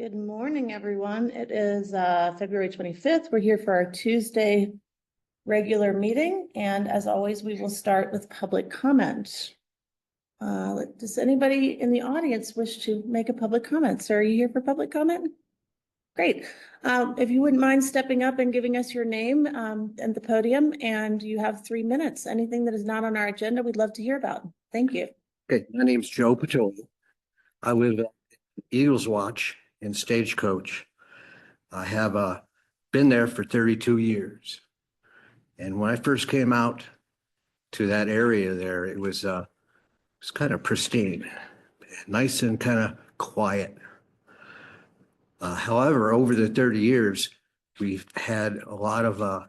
Good morning, everyone. It is February 25th. We're here for our Tuesday regular meeting. And as always, we will start with public comment. Does anybody in the audience wish to make a public comment? Sir, are you here for public comment? Great. If you wouldn't mind stepping up and giving us your name and the podium, and you have 3 minutes. Anything that is not on our agenda, we'd love to hear about. Thank you. Okay, my name's Joe Patoli. I live at Eagles Watch in Stagecoach. I have been there for 32 years. And when I first came out to that area there, it was kind of pristine, nice and kind of quiet. However, over the 30 years, we've had a lot of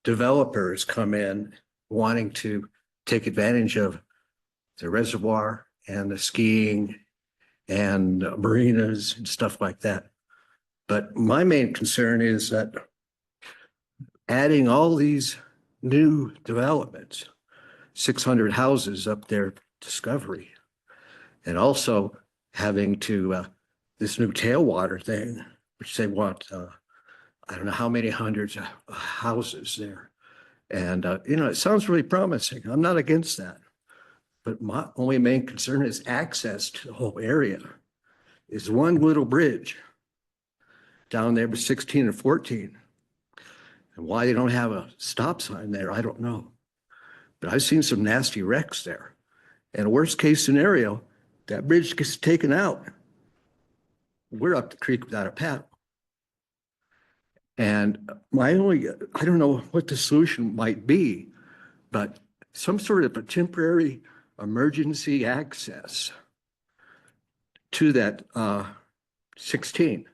developers come in wanting to take advantage of the reservoir and the skiing and marinas and stuff like that. But my main concern is that adding all these new developments, 600 houses up there, Discovery, and also having to this new tailwater thing, which they want, I don't know how many hundreds of houses there. And, it sounds really promising. I'm not against that. But my only main concern is access to the whole area. Is one little bridge down there with 16 and 14. And why they don't have a stop sign there, I don't know. But I've seen some nasty wrecks there. And worst case scenario, that bridge gets taken out. We're up the creek without a paddle. And I don't know what the solution might be, but some sort of a temporary emergency access to that 16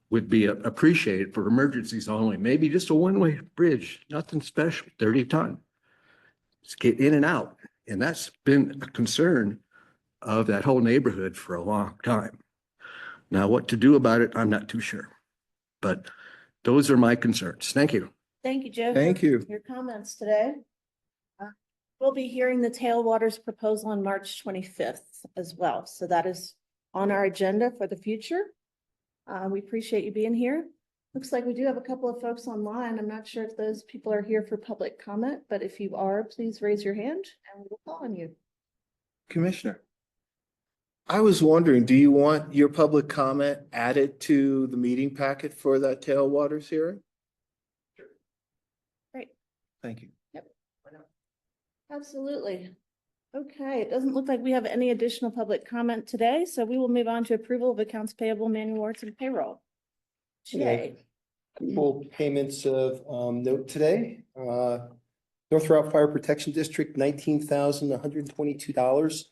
would be appreciated for emergencies only. Maybe just a one-way bridge, nothing special, 30 ton. Just get in and out. And that's been a concern of that whole neighborhood for a long time. Now, what to do about it, I'm not too sure. But those are my concerns. Thank you. Thank you, Joe. Thank you. Your comments today. We'll be hearing the Tailwaters proposal on March 25th as well. So that is on our agenda for the future. We appreciate you being here. Looks like we do have a couple of folks online. I'm not sure if those people are here for public comment, but if you are, please raise your hand and we will call on you. Commissioner, I was wondering, do you want your public comment added to the meeting packet for that Tailwaters hearing? Great. Thank you. Absolutely. Okay, it doesn't look like we have any additional public comment today, so we will move on to approval of accounts payable, manual warrants, and payroll. Jay. Full payments of note today. North Routt Fire Protection District, $19,122.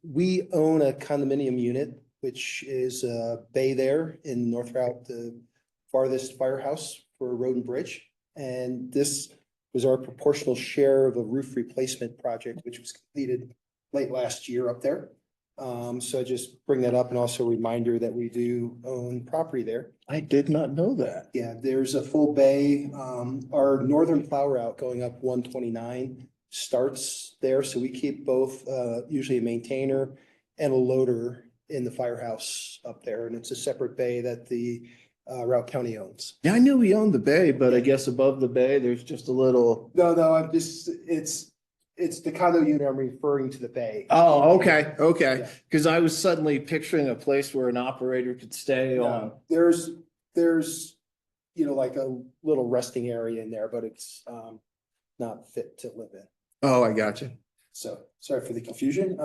We own a condominium unit, which is a bay there in North Routt, the farthest firehouse for road and bridge. And this was our proportional share of a roof replacement project, which was completed late last year up there. So I just bring that up, and also a reminder that we do own property there. I did not know that. Yeah, there's a full bay. Our northern plow route going up 129 starts there. So we keep both usually a maintainer and a loader in the firehouse up there. And it's a separate bay that the Routt County owns. Yeah, I knew we owned the bay, but I guess above the bay, there's just a little. No, I'm just, it's the condo unit. I'm referring to the bay. Oh, okay. Yeah. Because I was suddenly picturing a place where an operator could stay on. There's, like a little resting area in there, but it's not fit to live in. Oh, I got you. So sorry for the confusion.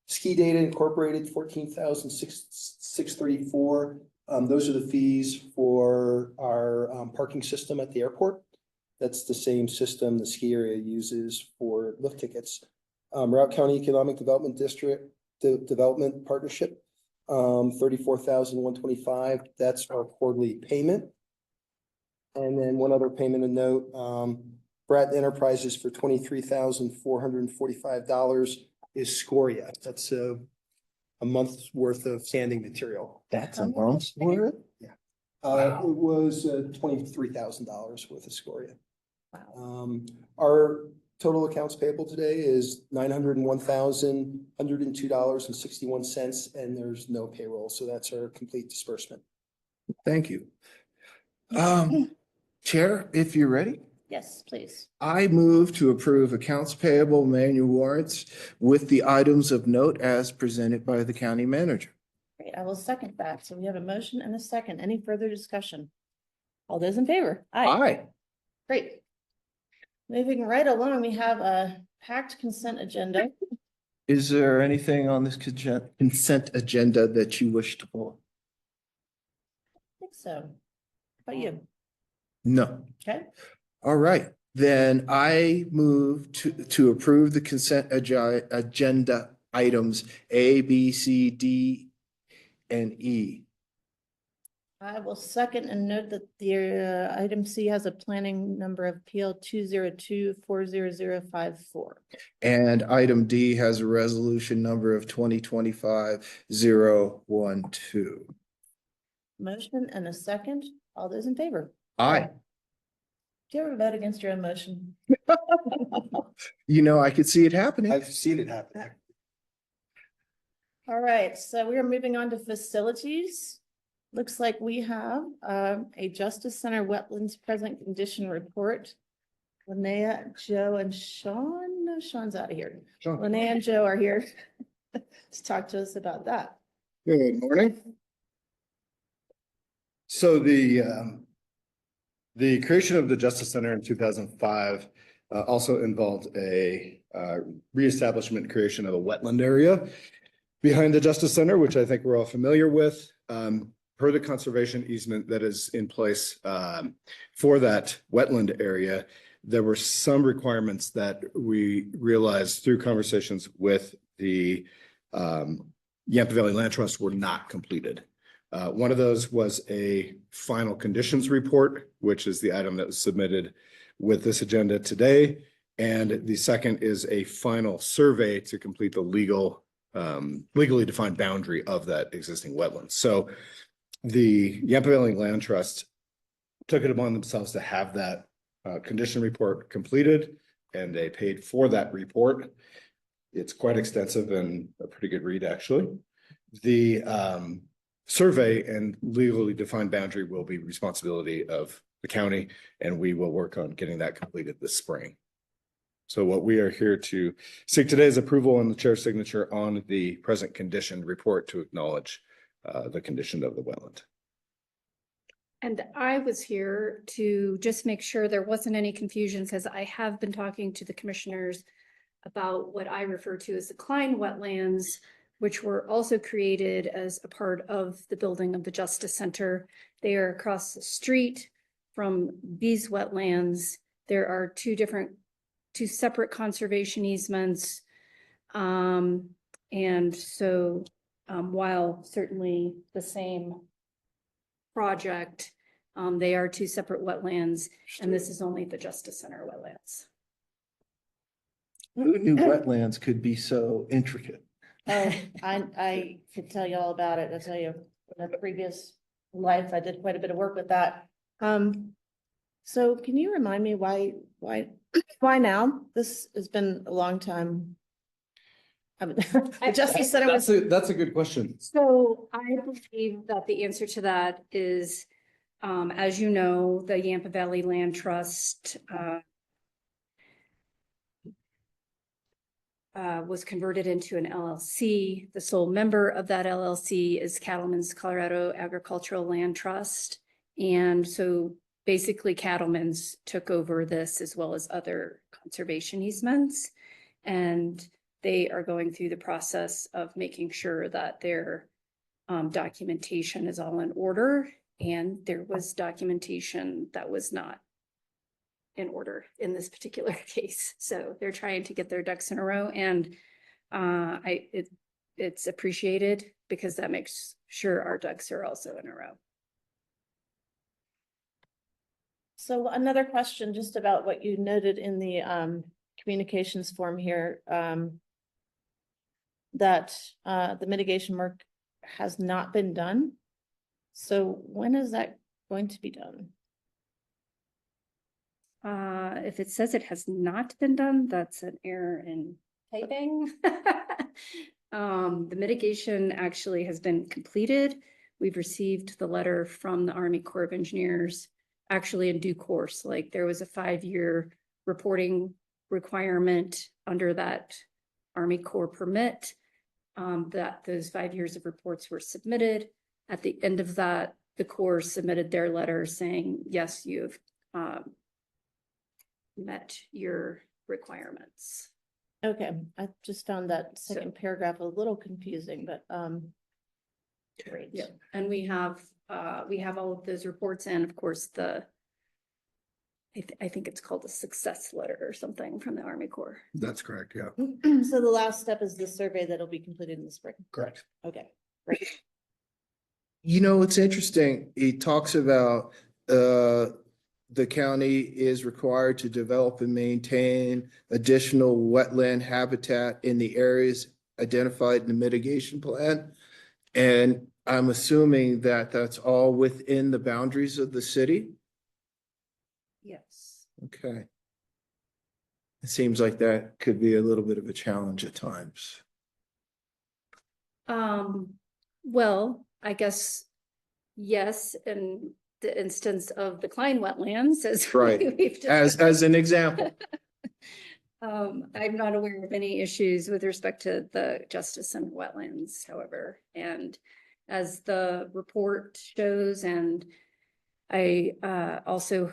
Ski Data Incorporated, 14,634. Those are the fees for our parking system at the airport. That's the same system the ski area uses for lift tickets. Routt County Economic Development District Development Partnership, 34,125. That's our quarterly payment. And then one other payment of note, Bratton Enterprises for $23,445 is Scoria. That's a month's worth of sanding material. That's a month's worth? Yeah. It was $23,000 worth of Scoria. Wow. Our Total accounts payable today is $901,102.61, and there's no payroll. So that's our complete disbursement. Thank you. Chair, if you're ready, Yes, please. I move to approve accounts payable manual warrants with the items of note as presented by the county manager. Great, I will second that. So we have a motion and a second. Any further discussion? All those in favor? Aye. Great. Moving right along, we have a packed consent agenda. Is there anything on this consent agenda that you wish to pull? I think so. How about you? No. Okay, All right, then I move to approve the consent agenda items A, B, C, D, and E. I will second and note that the item C has a planning number of PL 202-40054. And item D has a resolution number of 2025-012. Motion and a second. All those in favor? Aye. Do you ever vote against your own motion? You know, I could see it happening. I've seen it happen. All right, so we are moving on to facilities. Looks like we have a Justice Center Wetlands Present Condition Report. Linnea, Joe, and Sean. No, Sean's out of here. Sean. Linnea and Joe are here to talk to us about that. Good morning. So the creation of the Justice Center in 2005 also involved a reestablishment and creation of a wetland area behind the Justice Center, which I think we're all familiar with. Per the conservation easement that is in place for that wetland area, there were some requirements that we realized through conversations with the Yampa Valley Land Trust were not completed. One of those was a final conditions report, which is the item that was submitted with this agenda today. And the second is a final survey to complete the legally defined boundary of that existing wetland. So the Yampa Valley Land Trust took it upon themselves to have that condition report completed, and they paid for that report. It's quite extensive and a pretty good read, actually. The survey and legally defined boundary will be responsibility of the county, and we will work on getting that completed this spring. So what we are here to seek today is approval and the chair's signature on the present condition report to acknowledge the condition of the wetland. And I was here to just make sure there wasn't any confusion, because I have been talking to the commissioners about what I refer to as the Klein wetlands, which were also created as a part of the building of the Justice Center. They are across the street from these wetlands. There are two separate conservation easements. And so while certainly the same project, they are two separate wetlands, and this is only the Justice Center wetlands. Who knew wetlands could be so intricate? Oh, I could tell you all about it. I tell you, in a previous life, I did quite a bit of work with that. So can you remind me why now? This has been a long time. The Justice Center was. That's a good question. So I believe that the answer to that is, as you know, the Yampa Valley Land Trust was converted into an LLC. The sole member of that LLC is Cattlemen's Colorado Agricultural Land Trust. And so basically Cattlemen's took over this as well as other conservation easements. And they are going through the process of making sure that their documentation is all in order. And there was documentation that was not in order in this particular case. So they're trying to get their ducks in a row, and it's appreciated because that makes sure our ducks are also in a row. So another question just about what you noted in the communications form here, that the mitigation work has not been done. So when is that going to be done? If it says it has not been done, that's an error in typing. The mitigation actually has been completed. We've received the letter from the Army Corps of Engineers, actually in due course. Like there was a 5-year reporting requirement under that Army Corps permit. That those 5 years of reports were submitted. At the end of that, the Corps submitted their letter saying, yes, you've met your requirements. Okay, I just found that second paragraph a little confusing, but, great. Yeah, and we have all of those reports and of course I think it's called a success letter or something from the Army Corps. That's correct, yeah. So the last step is the survey that'll be completed in the spring. Correct. Okay, great. You know, it's interesting. It talks about the county is required to develop and maintain additional wetland habitat in the areas identified in the mitigation plan. And I'm assuming that that's all within the boundaries of the city. Yes. Okay. It seems like that could be a little bit of a challenge at times. Well, I guess, yes, in the instance of the Klein wetlands, as Right. we've As an example. I'm not aware of any issues with respect to the Justice Center wetlands, however, and as the report shows, and I also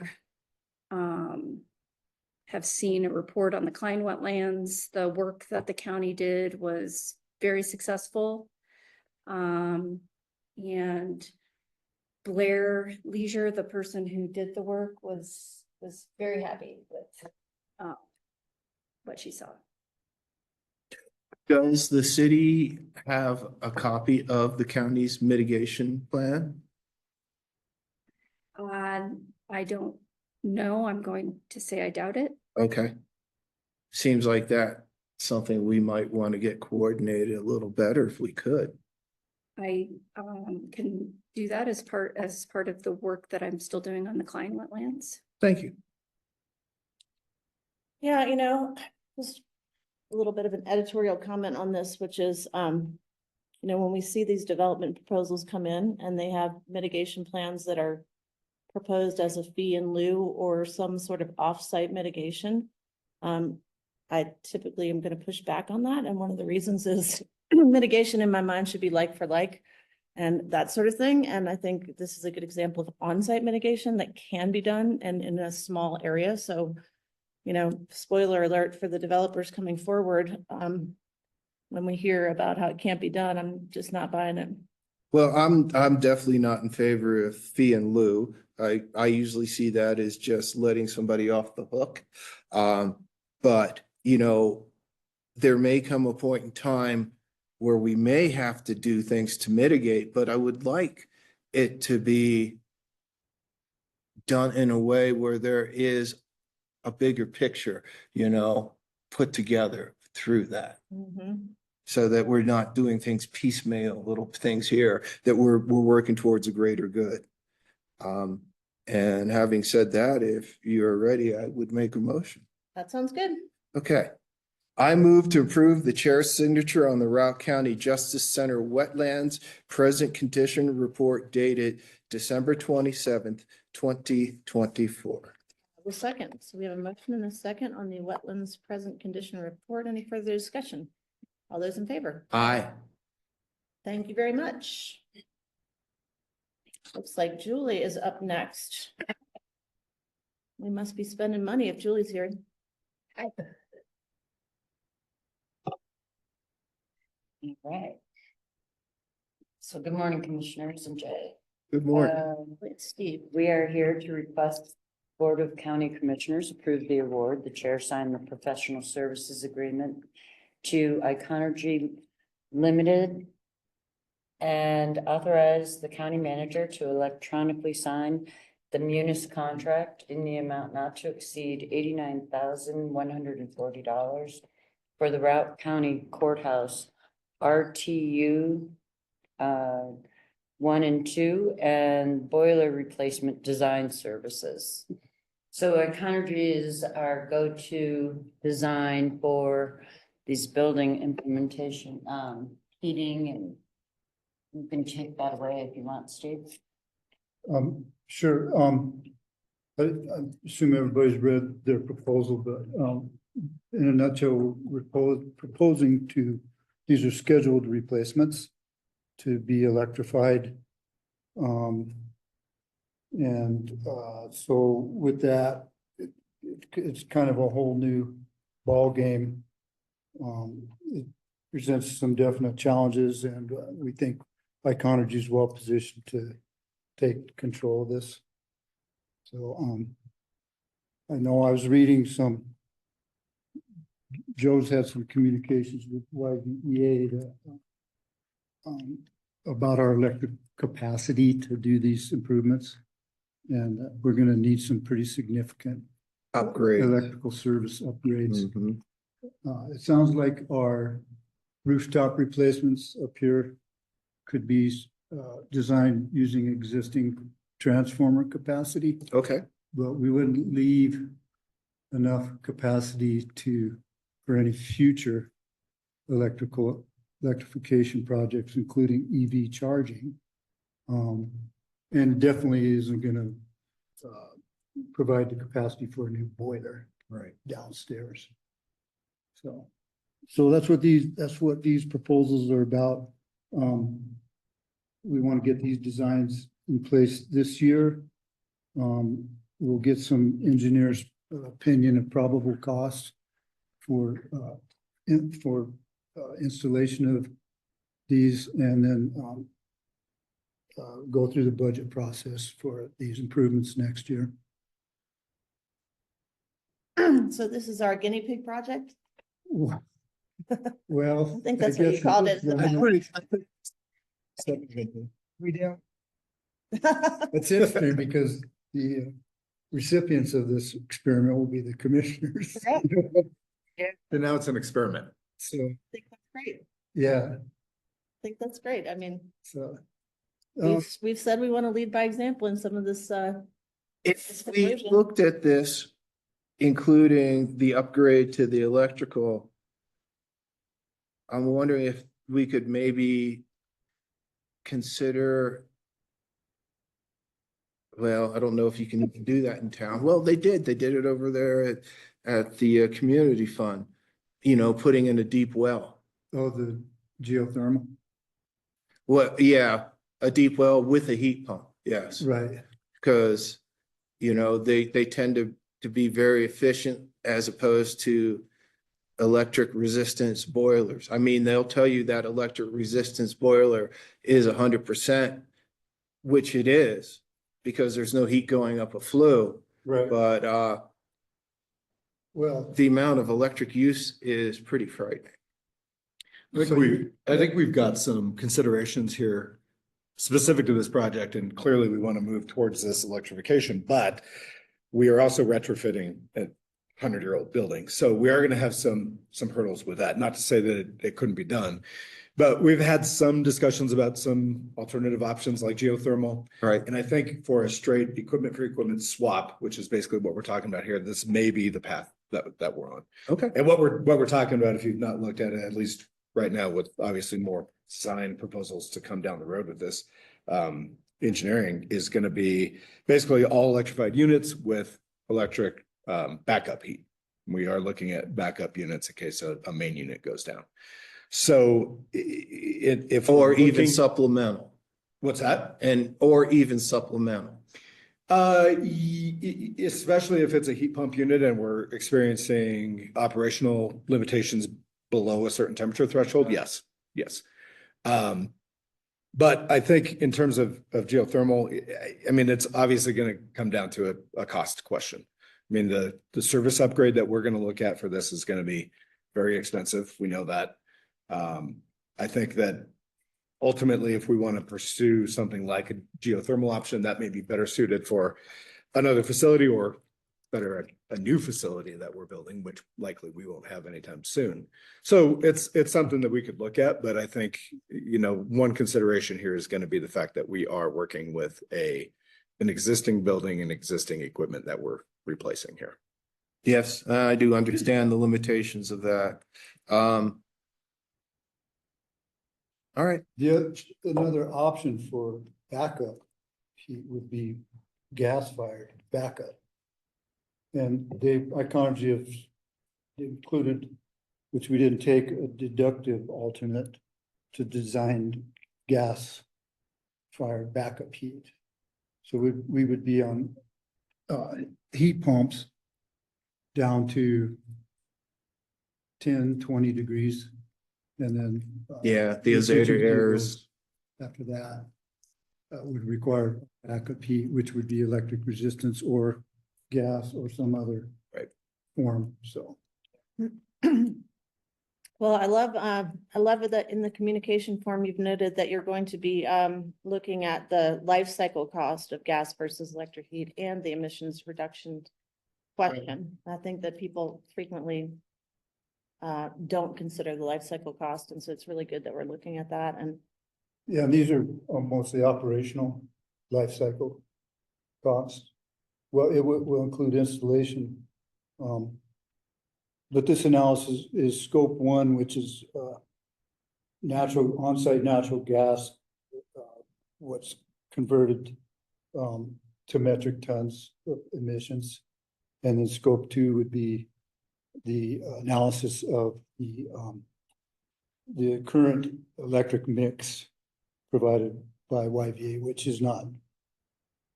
have seen a report on the Klein wetlands. The work that the county did was very successful. And Blair Leisure, the person who did the work, was very happy with what she saw. Does the city have a copy of the county's mitigation plan? I don't know. I'm going to say I doubt it. Okay. Seems like that's something we might want to get coordinated a little better if we could. I can do that as part of the work that I'm still doing on the Klein wetlands. Thank you. Yeah, just a little bit of an editorial comment on this, which is, when we see these development proposals come in and they have mitigation plans that are proposed as a fee in lieu or some sort of off-site mitigation, I typically am going to push back on that. And one of the reasons is mitigation in my mind should be like for like and that sort of thing. And I think this is a good example of on-site mitigation that can be done and in a small area. So, spoiler alert for the developers coming forward. When we hear about how it can't be done, I'm just not buying it. Well, I'm definitely not in favor of fee in lieu. I usually see that as just letting somebody off the hook. But there may come a point in time where we may have to do things to mitigate, but I would like it to be done in a way where there is a bigger picture, put together through that. Mhm. So that we're not doing things piecemeal, little things here, that we're working towards a greater good. And having said that, if you're ready, I would make a motion. That sounds good. Okay. I move to approve the chair's signature on the Routt County Justice Center Wetlands Present Condition Report dated December 27th, 2024. The second. So we have a motion and a second on the wetlands present condition report. Any further discussion? All those in favor? Aye. Thank you very much. Looks like Julie is up next. We must be spending money if Julie's here. All right. So good morning, Commissioners and Jay. Good morning. It's Steve. We are here to request Board of County Commissioners approve the award. The chair signed the professional services agreement to Iconergy Limited and authorize the county manager to electronically sign the munis contract in the amount not to exceed $89,140 for the Routt County Courthouse RTU 1 and 2 and boiler replacement design services. So Iconergy is our go-to design for these building implementation, heating, and you can take that away if you want, Steve. Sure, I assume everybody's read their proposal, but, in a nutshell, we're proposing to, these are scheduled replacements to be electrified. So with that, it's kind of a whole new ball game. It presents some definite challenges, and we think Iconergy is well positioned to take control of this. So, I know I was reading Joe's had some communications with YVEA about our electric capacity to do these improvements. And we're gonna need some pretty significant Upgrade. electrical service upgrades. Mhm. It sounds like our rooftop replacements up here could be designed using existing transformer capacity, Okay, but we wouldn't leave enough capacity for any future electrification projects, including EV charging. And definitely isn't gonna provide the capacity for a new boiler. Right. Downstairs. So that's what these proposals are about. We want to get these designs in place this year. We'll get some engineers' opinion of probable costs for installation of these, and then go through the budget process for these improvements next year. So this is our guinea pig project? Well, I think that's what you guess called it. We don't. It's interesting because the recipients of this experiment will be the commissioners. Correct. And now it's an experiment. So, I think that's great. yeah, I think that's great. I mean, so. we've said we want to lead by example in some of this, if we looked at this, including the upgrade to the electrical, I'm wondering if we could maybe consider, well, I don't know if you can do that in town. Well, they did it over there at the community fund, putting in a deep well. Oh, the geothermal, Well, yeah, a deep well with a heat pump, yes. right, Because, they tend to be very efficient as opposed to electric resistance boilers. I mean, they'll tell you that electric resistance boiler is 100%, which it is, because there's no heat going up a flue. right. But Well, the amount of electric use is pretty frightening. I think we've got some considerations here specific to this project, and clearly we want to move towards this electrification, but we are also retrofitting a 100-year-old building. So we are going to have some hurdles with that. Not to say that it couldn't be done, but we've had some discussions about some alternative options like geothermal. Right. And I think for a straight equipment for equipment swap, which is basically what we're talking about here, this may be the path that we're on. Okay. And what we're talking about, if you've not looked at it, at least right now, with obviously more design proposals to come down the road with this, engineering is going to be basically all electrified units with electric backup heat. We are looking at backup units in case a main unit goes down. So if Or we're even looking- supplemental, what's that? or even supplemental. Especially if it's a heat pump unit and we're experiencing operational limitations below a certain temperature threshold, yes. But I think in terms of geothermal, I mean, it's obviously going to come down to a cost question. I mean, the service upgrade that we're going to look at for this is going to be very expensive. We know that. I think that ultimately, if we want to pursue something like a geothermal option, that may be better suited for another facility, or better, a new facility that we're building, which likely we won't have anytime soon. So it's something that we could look at, but I think, one consideration here is going to be the fact that we are working with an existing building and existing equipment that we're replacing here. Yes, I do understand the limitations of that. All right, Another option for backup heat would be gas fired backup. And Iconergy have included, which we didn't take, a deductive alternate to design gas fired backup heat. So we would be on heat pumps down to 10, 20 degrees. And then yeah, the switching Azader errors. after that would require backup heat, which would be electric resistance or gas or some other form. So Well, I love that in the communication form, you've noted that you're going to be looking at the life cycle cost of gas versus electric heat and the emissions reduction question. I think that people frequently don't consider the life cycle cost, and so it's really good that we're looking at that. And yeah, these are mostly operational life cycle costs. Well, it will include installation. But this analysis is scope 1, which is on-site natural gas, what's converted to metric tons of emissions. And then scope 2 would be the analysis of the current electric mix provided by YVA, which is not, I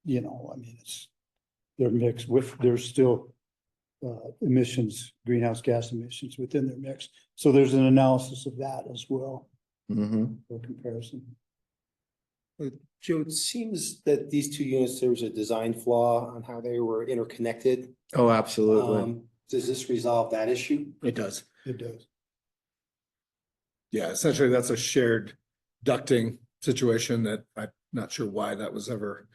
mean, it's their mix with, there's still emissions, greenhouse gas emissions within their mix. So there's an analysis of that as well for comparison. Joe, it seems that these two units, there was a design flaw on how they were interconnected. Oh, absolutely. Does this resolve that issue? It does. It does. Yeah, essentially that's a shared ducting situation that I'm not sure why that was ever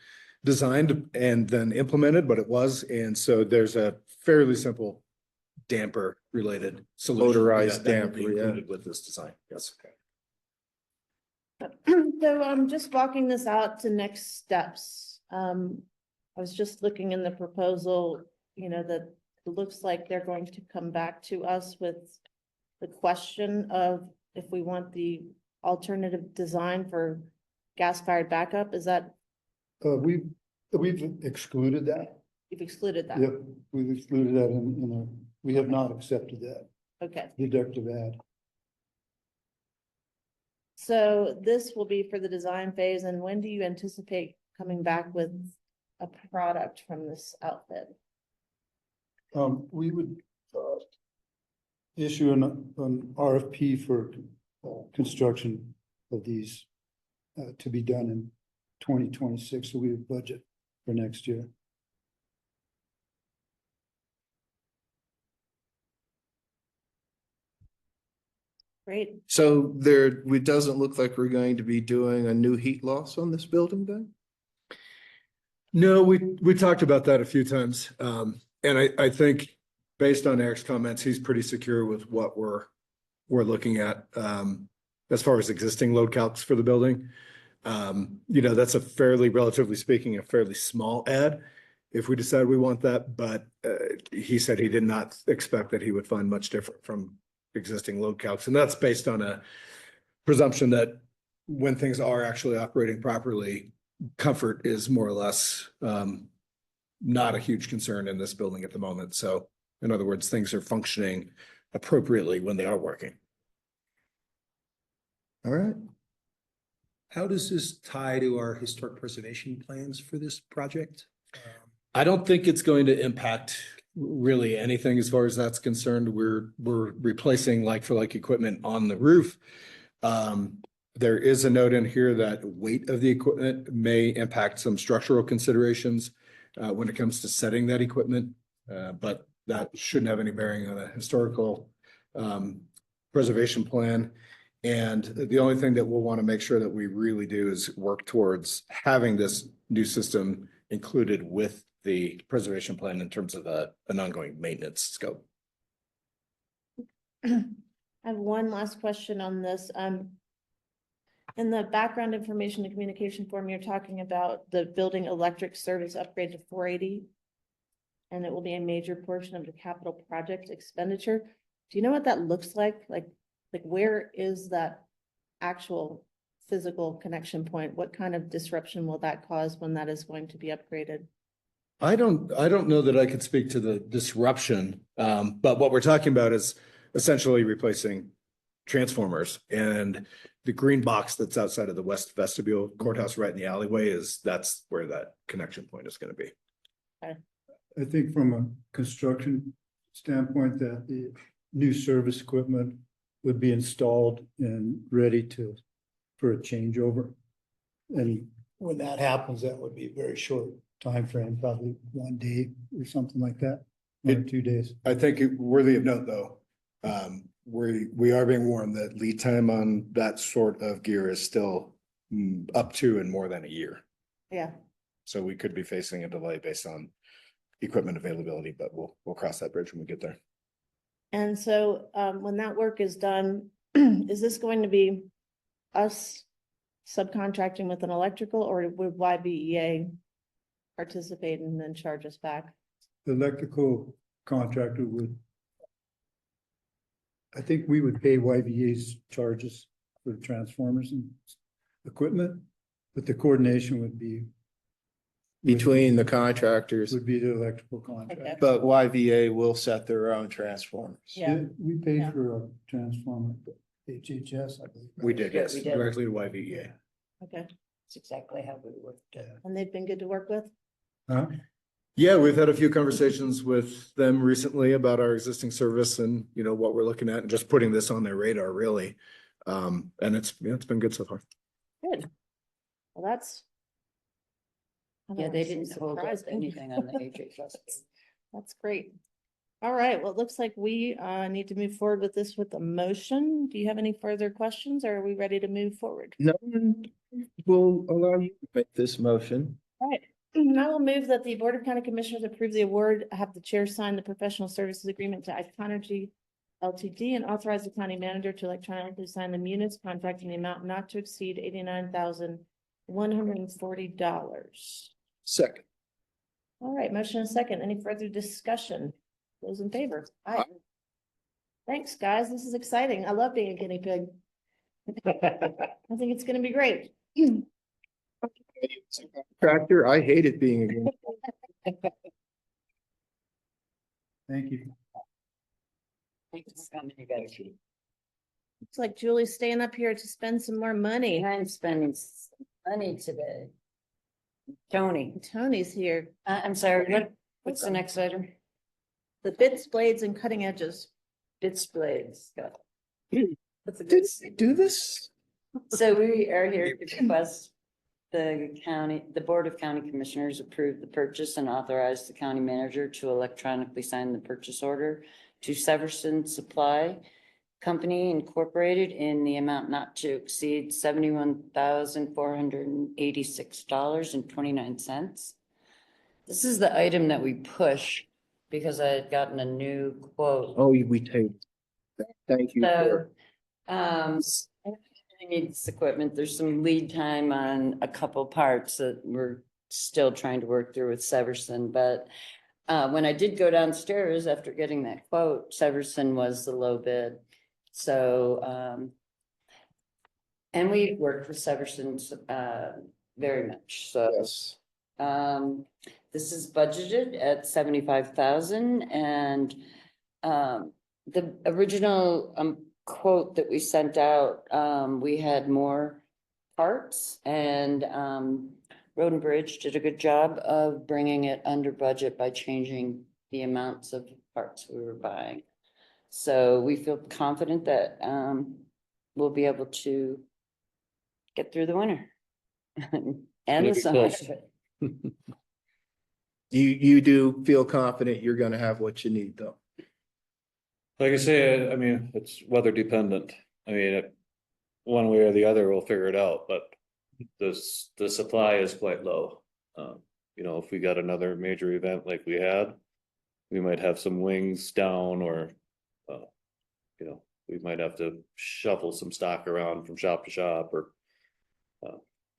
designed and then implemented, but it was. And so there's a fairly simple damper related solution. Motorized that would be damper, yeah. included with this design. Yes. so I'm just walking this out to next steps. I was just looking in the proposal, that it looks like they're going to come back to us with the question of if we want the alternative design for gas-fired backup. Is that, We've excluded that. you've excluded that? Yep, we've excluded that we have not accepted that Okay, deductive add. so this will be for the design phase, and when do you anticipate coming back with a product from this outfit? We would issue an RFP for construction of these to be done in 2026. So we have budget for next year. Great. So it doesn't look like we're going to be doing a new heat loss on this building then? No, we talked about that a few times. And I think based on Eric's comments, he's pretty secure with what we're looking at as far as existing load calcs for the building. That's relatively speaking, a fairly small add if we decide we want that, but he said he did not expect that he would find much different from existing load calcs. And that's based on a presumption that when things are actually operating properly, comfort is more or less not a huge concern in this building at the moment. So in other words, things are functioning appropriately when they are working. All right. How does this tie to our historic preservation plans for this project? I don't think it's going to impact really anything as far as that's concerned. We're replacing like for like equipment on the roof. There is a note in here that weight of the equipment may impact some structural considerations when it comes to setting that equipment, but that shouldn't have any bearing on a historical preservation plan. And the only thing that we'll want to make sure that we really do is work towards having this new system included with the preservation plan in terms of an ongoing maintenance scope. I have one last question on this. In the background information and communication form, you're talking about the building electric service upgrade to 480. and it will be a major portion of the capital project expenditure. Do you know what that looks like? Like where is that actual physical connection point? What kind of disruption will that cause when that is going to be upgraded? I don't know that I could speak to the disruption, but what we're talking about is essentially replacing transformers, and the green box that's outside of the west vestibule courthouse right in the alleyway that's where that connection point is gonna be. I think from a construction standpoint that the new service equipment would be installed and ready for a changeover. And when that happens, that would be a very short time frame, probably 1 day or something like that, 1 or 2 days. I think worthy of note, though, we are being warned that lead time on that sort of gear is still up to and more than a year. Yeah, So we could be facing a delay based on equipment availability, but we'll cross that bridge when we get there. and so when that work is done, is this going to be us subcontracting with an electrical, or would YBEA participate and then charge us back? The electrical contractor would, I think we would pay YVA's charges for the transformers and equipment, but the coordination would be Between the contractors, the electrical contract. Okay. but YVA will set their own transformers. Yeah. We paid Yeah. for a transformer, HHS, I believe. We did, Yeah, yes, we did. directly to YVEA. Okay, That's exactly how we worked it. and they've been good to work with? Huh? Yeah, we've had a few conversations with them recently about our existing service and, what we're looking at and just putting this on their radar, really. And it's been good so far. Good. Well, that's. I don't Yeah, wanna they say didn't hold up surprising. anything on the HHS. That's great. All right, well, it looks like we need to move forward with this with a motion. Do you have any further questions, or are we ready to move forward? No one will allow you to make this motion. All right, I will move that the Board of County Commissioners approve the award, have the chair sign the professional services agreement to Iconergy LTD and authorize the county manager to electronically sign the munis contract in the amount not to exceed $89,140. Second. All right, motion and second. Any further discussion? Those in favor? Aye. Thanks, guys. This is exciting. I love being a guinea pig. I think it's gonna be great. Tractor, I hated being a. Thank you. Thanks for coming, you guys. It's like Julie's staying up here to spend some more money. I'm spending some money today. Tony, Tony's here. I'm sorry, what's the next item? The bits, blades, and cutting edges. Bits blades. That's a Did good. they do this? So we are here to request the Board of County Commissioners approve the purchase and authorize the county manager to electronically sign the purchase order to Severson Supply Company Incorporated in the amount not to exceed $71,486.29. This is the item that we push because I had gotten a new quote. Oh, we taped. Thank you. So, for- I need this equipment. There's some lead time on a couple parts that we're still trying to work through with Severson, but when I did go downstairs after getting that quote, Severson was the low bid. So, and we worked with Severson very much, so. Yes. This is budgeted at 75,000 and the original quote that we sent out, we had more parts and Road and Bridge did a good job of bringing it under budget by changing the amounts of parts we were buying. So we feel confident that we'll be able to get through the winter and the summer. You do feel confident you're gonna have what you need, though. Like I say, I mean, it's weather dependent. I mean, one way or the other, we'll figure it out, but the supply is quite low. If we got another major event like we had, we might have some wings down or, we might have to shuffle some stock around from shop to shop or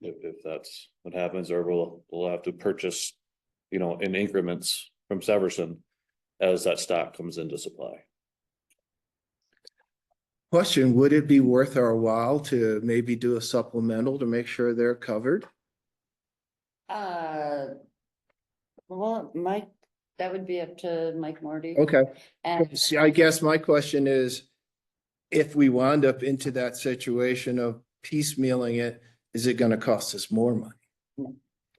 if that's what happens, or we'll have to purchase, in increments from Severson as that stock comes into supply. Question, would it be worth our while to maybe do a supplemental to make sure they're covered? Well, Mike, that would be up to Mike Morty. Okay, And see, I guess my question is, if we wound up into that situation of piecemealing it, is it gonna cost us more money?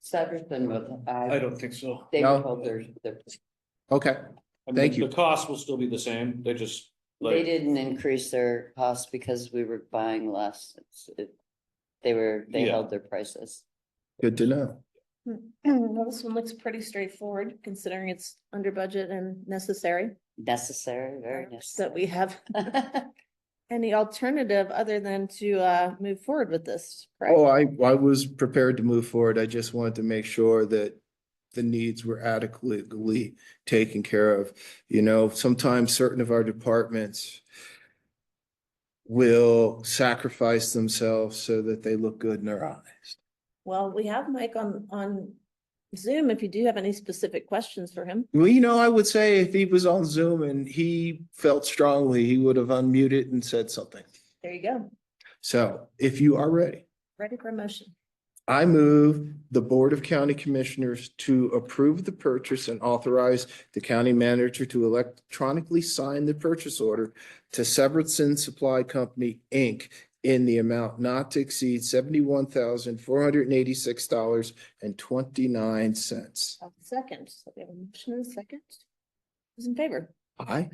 Severson will, I don't think so. they No. would hold their, Okay, I mean, Thank you. The cost will still be the same. They just they like, didn't increase their costs because we were buying less. They Yeah. held their prices. good to know. Well, this one looks pretty straightforward, considering it's under budget and necessary. Necessary, very That necessary. we have any alternative other than to move forward with this, correct? Oh, I was prepared to move forward. I just wanted to make sure that the needs were adequately taken care of. You know, sometimes certain of our departments will sacrifice themselves so that they look good in our eyes. Well, we have Mike on Zoom if you do have any specific questions for him. Well, you know, I would say if he was on Zoom and he felt strongly, he would have unmuted and said something. There you go. So if you are ready, Ready for a motion. I move the Board of County Commissioners to approve the purchase and authorize the county manager to electronically sign the purchase order to Severson Supply Company, Inc. in the amount not to exceed $71,486.29. Second. So we have a motion and a second. Who's in favor? Aye.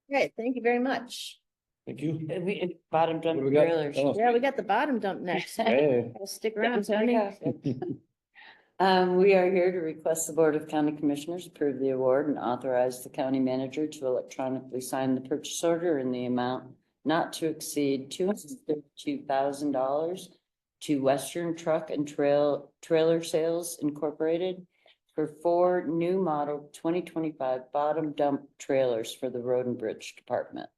Great, thank you very much. thank you. Bottom dump What do we got? trailers. Oh. Yeah, we got the bottom dump next. Hey. Gotta stick around, Tony. We are here to request the Board of County Commissioners approve the award and authorize the county manager to electronically sign the purchase order in the amount not to exceed $232,000 to Western Truck and Trailer Sales Incorporated for 4 new model 2025 bottom dump trailers for the Road and Bridge Department.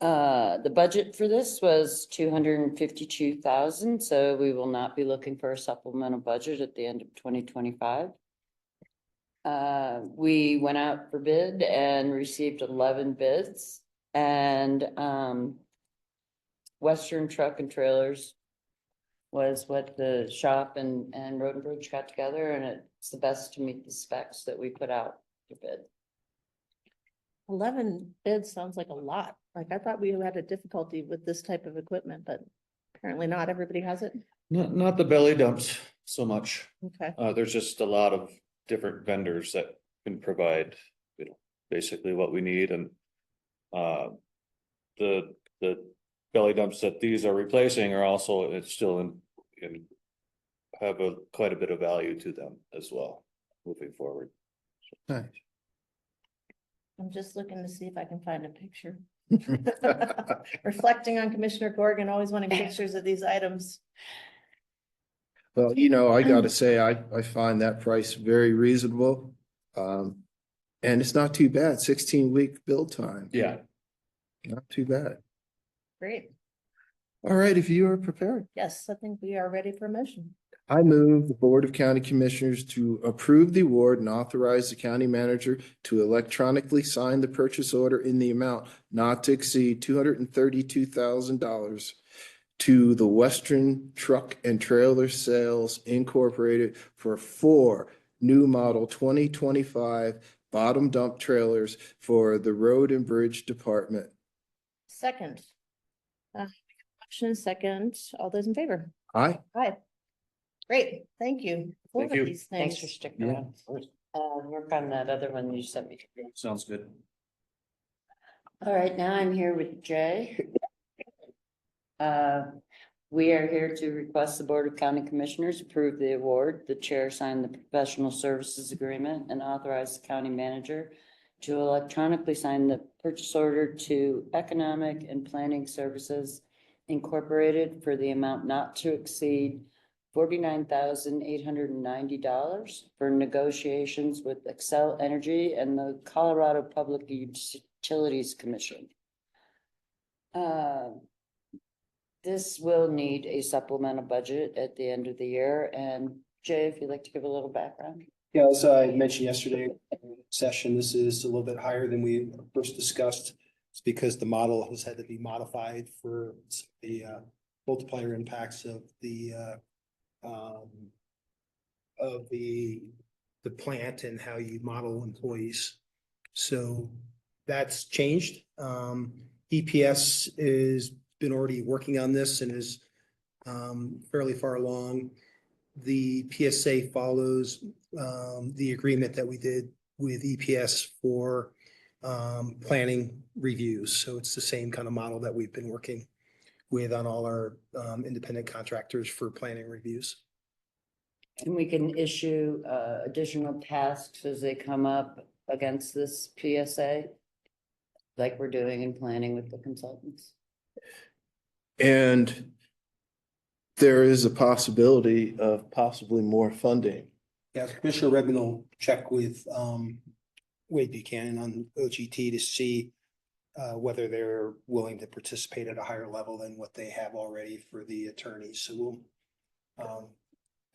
The budget for this was 252,000, so we will not be looking for a supplemental budget at the end of 2025. We went out for bid and received 11 bids, and Western Truck and Trailers was what the shop and Road and Bridge got together, and it's the best to meet the specs that we put out to bid. 11 bids sounds like a lot. Like I thought we had a difficulty with this type of equipment, but apparently not. Everybody has it. Not the belly dumps so much. Okay. There's just a lot of different vendors that can provide, basically what we need, and the belly dumps that these are replacing are also, it's still in have quite a bit of value to them as well, moving forward. Nice. I'm just looking to see if I can find a picture. Reflecting on Commissioner Corrigan, always wanting pictures of these items. Well, you know, I gotta say, I find that price very reasonable. And it's not too bad, 16-week build time. Yeah. Not too bad. Great. All right, if you are prepared. Yes, I think we are ready for a motion. I move the Board of County Commissioners to approve the award and authorize the county manager to electronically sign the purchase order in the amount not to exceed $232,000 to the Western Truck and Trailer Sales Incorporated for 4 new model 2025 bottom dump trailers for the Road and Bridge Department. Second. Motion second. All those in favor? Aye. Aye. Great, thank you. for Thank you. these Thanks for things. sticking around. Work on that other one you sent me. Sounds good. All right, now I'm here with Jay. We are here to request the Board of County Commissioners approve the award. The chair signed the professional services agreement and authorize the county manager to electronically sign the purchase order to Economic and Planning Services Incorporated for the amount not to exceed $49,890 for negotiations with Excel Energy and the Colorado Public Utilities Commission. This will need a supplemental budget at the end of the year. And Jay, if you'd like to give a little background. Yeah, as I mentioned yesterday, session, this is a little bit higher than we first discussed. It's because the model has had to be modified for the multiplier impacts of um, the plant and how you model employees. So that's changed. EPS is been already working on this and is fairly far along. The PSA follows the agreement that we did with EPS for planning reviews. So it's the same kind of model that we've been working with on all our independent contractors for planning reviews. And we can issue additional tasks as they come up against this PSA, like we're doing in planning with the consultants. And there is a possibility of possibly more funding. Yeah, Commissioner Redmond will check with Wade Buchanan on OGT to see whether they're willing to participate at a higher level than what they have already for the attorneys. So we'll,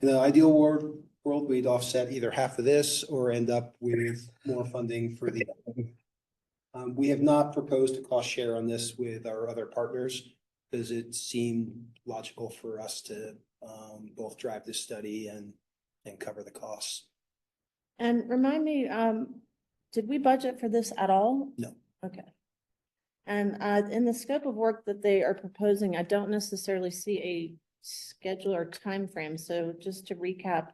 in the ideal world, we'd offset either half of this or end up with more funding for the. We have not proposed a cost share on this with our other partners because it seemed logical for us to both drive this study and cover the costs. And remind me, did we budget for this at all? No. Okay. And in the scope of work that they are proposing, I don't necessarily see a schedule or time frame. So just to recap,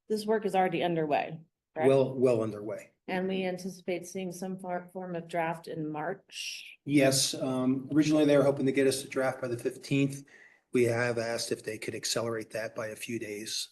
this work is already underway. Correct? Well underway. And we anticipate seeing some form of draft in March. Yes, originally they were hoping to get us a draft by the 15th. We have asked if they could accelerate that by a few days.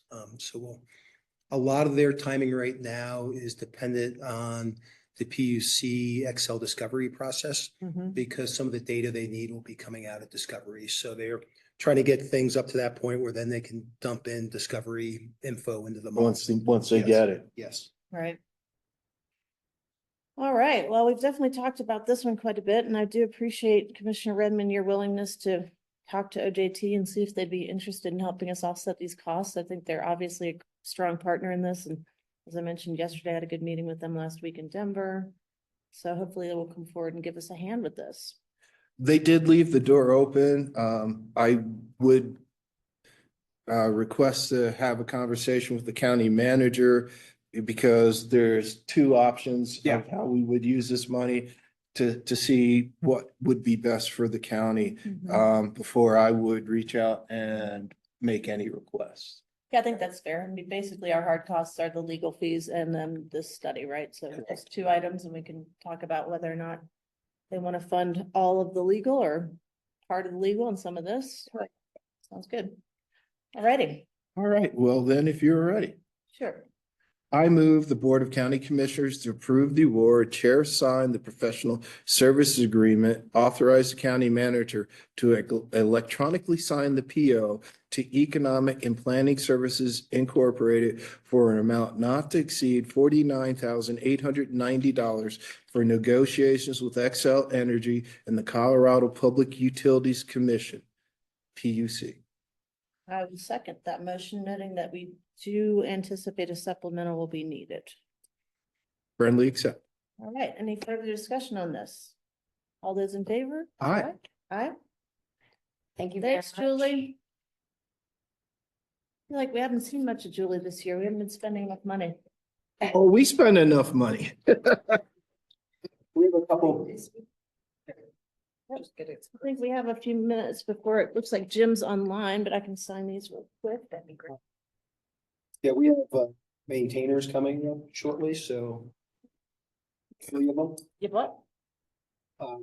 A lot of their timing right now is dependent on the PUC Excel discovery process because some of the data they need will be coming out of discovery. So they're trying to get things up to that point where then they can dump in discovery info into the model. Once they Yes. get it. Yes. Right. All right. Well, we've definitely talked about this one quite a bit, and I do appreciate Commissioner Redmond, your willingness to talk to OJT and see if they'd be interested in helping us offset these costs. I think they're obviously a strong partner in this. And as I mentioned yesterday, I had a good meeting with them last week in Denver. So hopefully they will come forward and give us a hand with this. They did leave the door open. I would request to have a conversation with the county manager because there's two options of how we would use this money to see what would be best for the county before I would reach out and make any requests. Yeah, I think that's fair. I mean, basically our hard costs are the legal fees and then this study, right? So it's two items and we can talk about whether or not they want to fund all of the legal or part of the legal and some of this. Sounds good. All righty. All right, well then, if you're ready. Sure. I move the Board of County Commissioners to approve the award, chair sign the professional services agreement, authorize the county manager to electronically sign the PO to Economic and Planning Services Incorporated for an amount not to exceed $49,890 for negotiations with Xcel Energy and the Colorado Public Utilities Commission, PUC. I will second that motion, noting that we do anticipate a supplemental will be needed. Friendly accept. All right, any further discussion on this? All those in favor? Aye. Aye. Thank you very Thanks, much. Julie. I feel like we haven't seen much of Julie this year. We haven't been spending enough money. Oh, we spend enough money. We have a couple. I think we have a few minutes before it looks like Jim's online, but I can sign these real quick. That'd be great. Yeah, we have maintainers coming up shortly, so 3 of them. You what?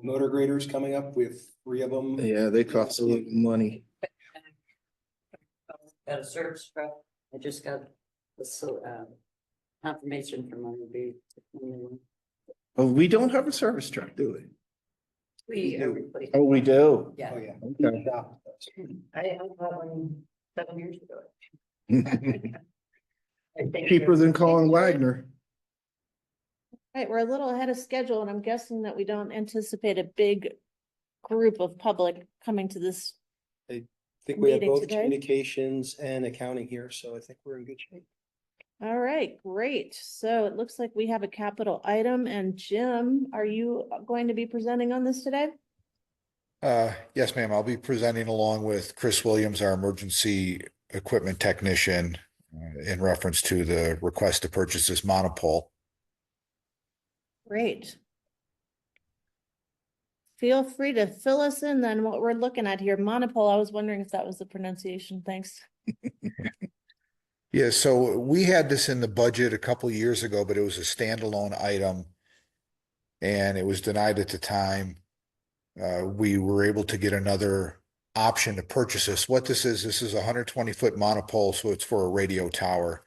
Motor graders coming up with 3 of them. Yeah, they cost a little money. Got a service truck. I just got this confirmation from RB. Oh, we don't have a service truck, do we? Everybody. Oh, we do. Yeah, Oh, yeah. Okay. I had one 7 years ago. Cheaper than calling Wagner. Right, we're a little ahead of schedule and I'm guessing that we don't anticipate a big group of public coming to this. I think we have Meeting both today. communications and accounting here, so I think we're in good shape. All right, great. So it looks like we have a capital item, and Jim, are you going to be presenting on this today? Yes, ma'am. I'll be presenting along with Chris Williams, our emergency equipment technician, in reference to the request to purchase this monopole. Great. Feel free to fill us in then what we're looking at here. Monopole, I was wondering if that was the pronunciation. Thanks. Yeah, so we had this in the budget a couple years ago, but it was a standalone item and it was denied at the time. We were able to get another option to purchase this. What this is a 120-foot monopole, so it's for a radio tower.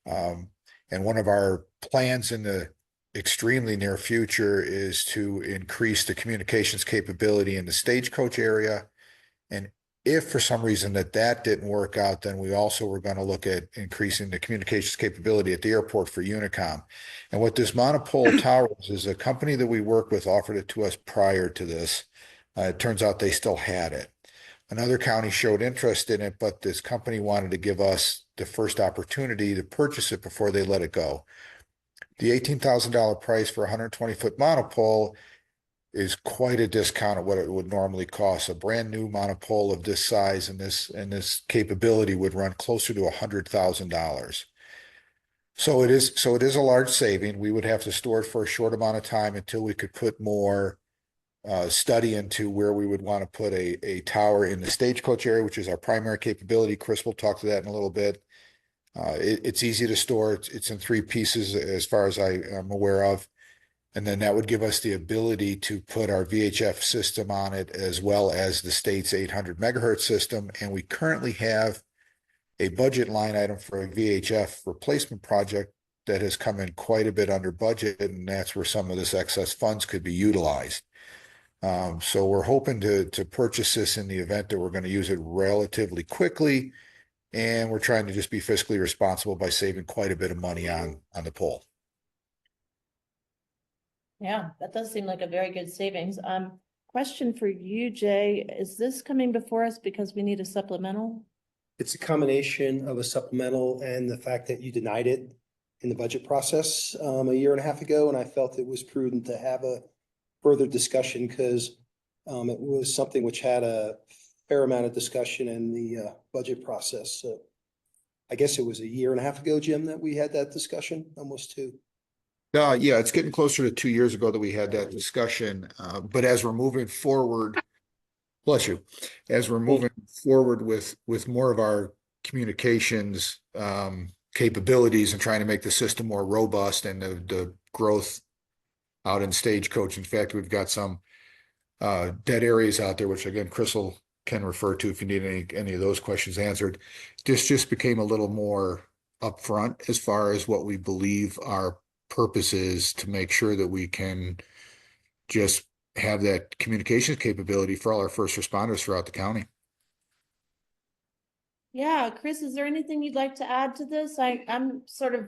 And one of our plans in the extremely near future is to increase the communications capability in the Stagecoach area. And if for some reason that didn't work out, then we also were going to look at increasing the communications capability at the airport for Unicom. And what this monopole tower is a company that we work with offered it to us prior to this. It turns out they still had it. Another county showed interest in it, but this company wanted to give us the first opportunity to purchase it before they let it go. The $18,000 price for a 120-foot monopole is quite a discount of what it would normally cost. A brand new monopole of this size and this capability would run closer to $100,000. So it is a large saving. We would have to store it for a short amount of time until we could put more study into where we would want to put a tower in the Stagecoach area, which is our primary capability. Chris will talk to that in a little bit. It's easy to store. It's in 3 pieces as far as I am aware of. And then that would give us the ability to put our VHF system on it as well as the state's 800 megahertz system. And we currently have a budget line item for a VHF replacement project that has come in quite a bit under budget. And that's where some of this excess funds could be utilized. So we're hoping to purchase this in the event that we're going to use it relatively quickly. And we're trying to just be fiscally responsible by saving quite a bit of money on the pole. Yeah, that does seem like a very good savings. Question for you, Jay. Is this coming before us because we need a supplemental? It's a combination of a supplemental and the fact that you denied it in the budget process a year and a half ago, and I felt it was prudent to have a further discussion because it was something which had a fair amount of discussion in the budget process. So I guess it was a year and a half ago, Jim, that we had that discussion, almost 2. Yeah, it's getting closer to 2 years ago that we had that discussion. But as we're moving forward, bless you, as we're moving forward with more of our communications capabilities and trying to make the system more robust and the growth out in Stagecoach. In fact, we've got some dead areas out there, which again, Crystal can refer to if you need any of those questions answered. This just became a little more upfront as far as what we believe our purpose is to make sure that we can just have that communications capability for all our first responders throughout the county. Yeah, Chris, is there anything you'd like to add to this? I'm sort of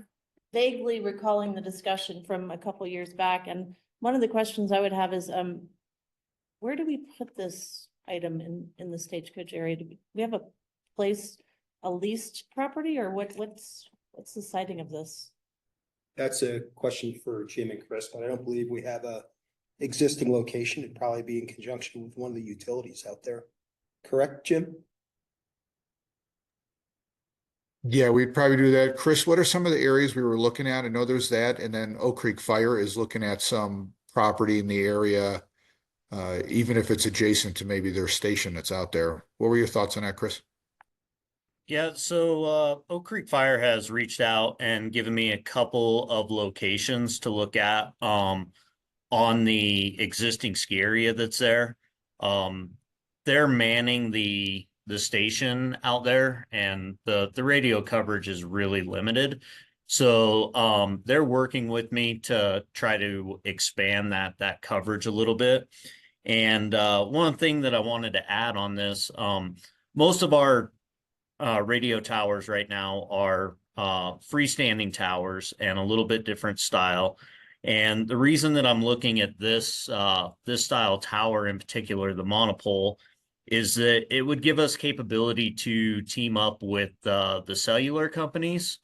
vaguely recalling the discussion from a couple years back, and one of the questions I would have is, where do we put this item in the Stagecoach area? Do we have a place, a leased property, or what's the siting of this? That's a question for Jim and Chris, but I don't believe we have a existing location. It'd probably be in conjunction with one of the utilities out there. Correct, Jim? Yeah, we'd probably do that. Chris, what are some of the areas we were looking at? I know there's that, and then Oak Creek Fire is looking at some property in the area, even if it's adjacent to maybe their station that's out there. What were your thoughts on that, Chris? Yeah, so Oak Creek Fire has reached out and given me a couple of locations to look at on the existing ski area that's there. They're manning the station out there, and the radio coverage is really limited. So they're working with me to try to expand that coverage a little bit. And one thing that I wanted to add on this, most of our radio towers right now are freestanding towers and a little bit different style. And the reason that I'm looking at this style tower in particular, the monopole, is that it would give us capability to team up with the cellular companies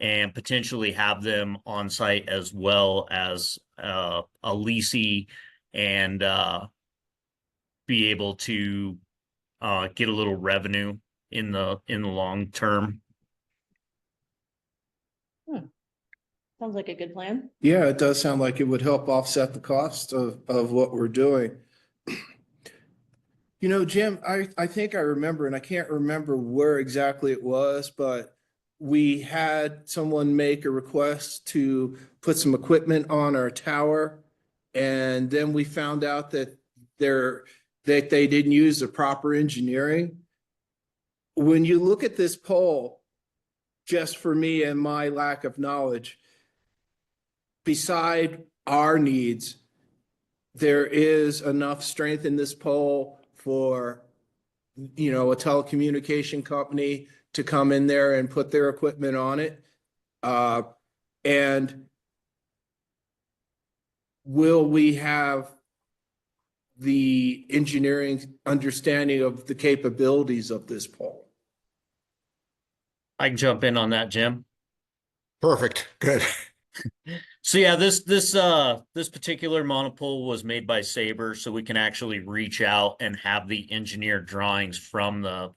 and potentially have them on site as well as a leasee and be able to get a little revenue in the long term. Sounds like a good plan. Yeah, it does sound like it would help offset the cost of what we're doing. You know, Jim, I think I remember, and I can't remember where exactly it was, but we had someone make a request to put some equipment on our tower. And then we found out that they didn't use the proper engineering. When you look at this pole, just for me and my lack of knowledge, beside our needs, there is enough strength in this pole for, you know, a telecommunication company to come in there and put their equipment on it. And will we have the engineering understanding of the capabilities of this pole? I can jump in on that, Jim. Perfect, good. So yeah, this particular monopole was made by Sabre, so we can actually reach out and have the engineered drawings from this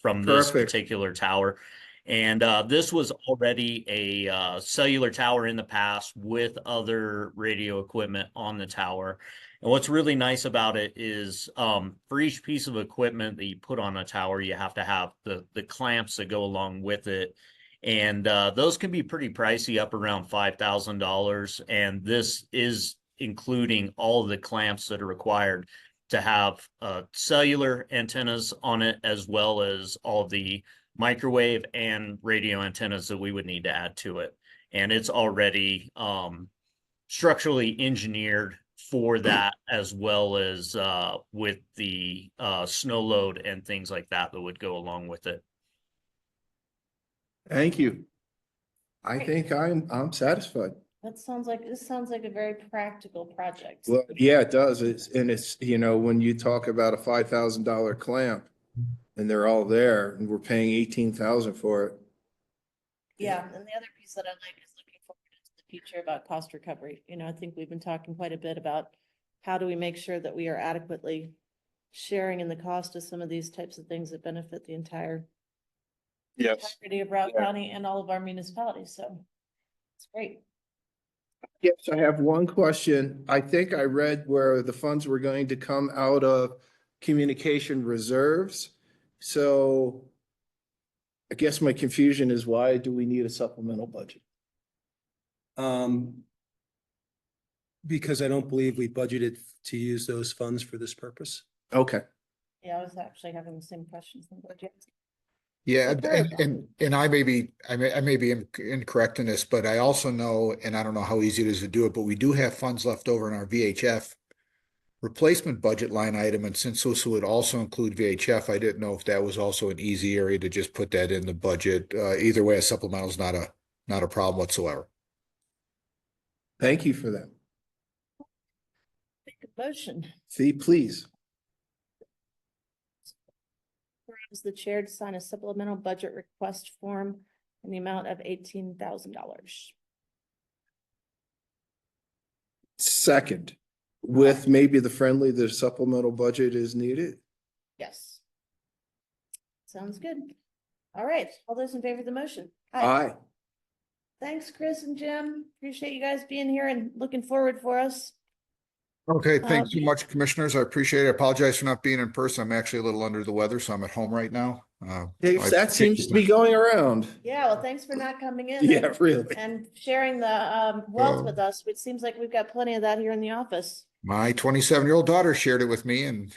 Perfect. particular tower. And this was already a cellular tower in the past with other radio equipment on the tower. And what's really nice about it is for each piece of equipment that you put on a tower, you have to have the clamps that go along with it. And those can be pretty pricey, up around $5,000. And this is including all of the clamps that are required to have cellular antennas on it, as well as all of the microwave and radio antennas that we would need to add to it. And it's already structurally engineered for that, as well as with the snow load and things like that that would go along with it. Thank you. I think I'm satisfied. This sounds like a very practical project. Well, yeah, it does. It's, you know, when you talk about a $5,000 clamp and they're all there and we're paying 18,000 for it. Yeah, and the other piece that I like is looking forward into the future about cost recovery. You know, I think we've been talking quite a bit about how do we make sure that we are adequately sharing in the cost of some of these types of things that benefit the entirety of Routt County and all of our municipalities. So it's great. Yes, I have one question. I think I read where the funds were going to come out of communication reserves. So I guess my confusion is, why do we need a supplemental budget? Because I don't believe we budgeted to use those funds for this purpose. Okay. Yeah, I was actually having the same questions. Yeah, Sure. and I may be incorrect in this, but I also know, and I don't know how easy it is to do it, but we do have funds left over in our VHF replacement budget line item, and since this would also include VHF, I didn't know if that was also an easy area to just put that in the budget. Either way, a supplemental is not a problem whatsoever. Thank you for that. Make a motion. See, please. Is the chair to sign a supplemental budget request form in the amount of $18,000. Second, with maybe the friendly, the supplemental budget is needed. Yes. Sounds good. All right, all those in favor of the motion? Aye. Thanks, Chris and Jim. Appreciate you guys being here and looking forward for us. Okay, thanks so much, commissioners. I appreciate it. I apologize for not being in person. I'm actually a little under the weather, so I'm at home right now. That seems to be going around. Yeah, well, thanks for not coming in. Yeah, really. And sharing the wealth with us. It seems like we've got plenty of that here in the office. My 27-year-old daughter shared it with me, and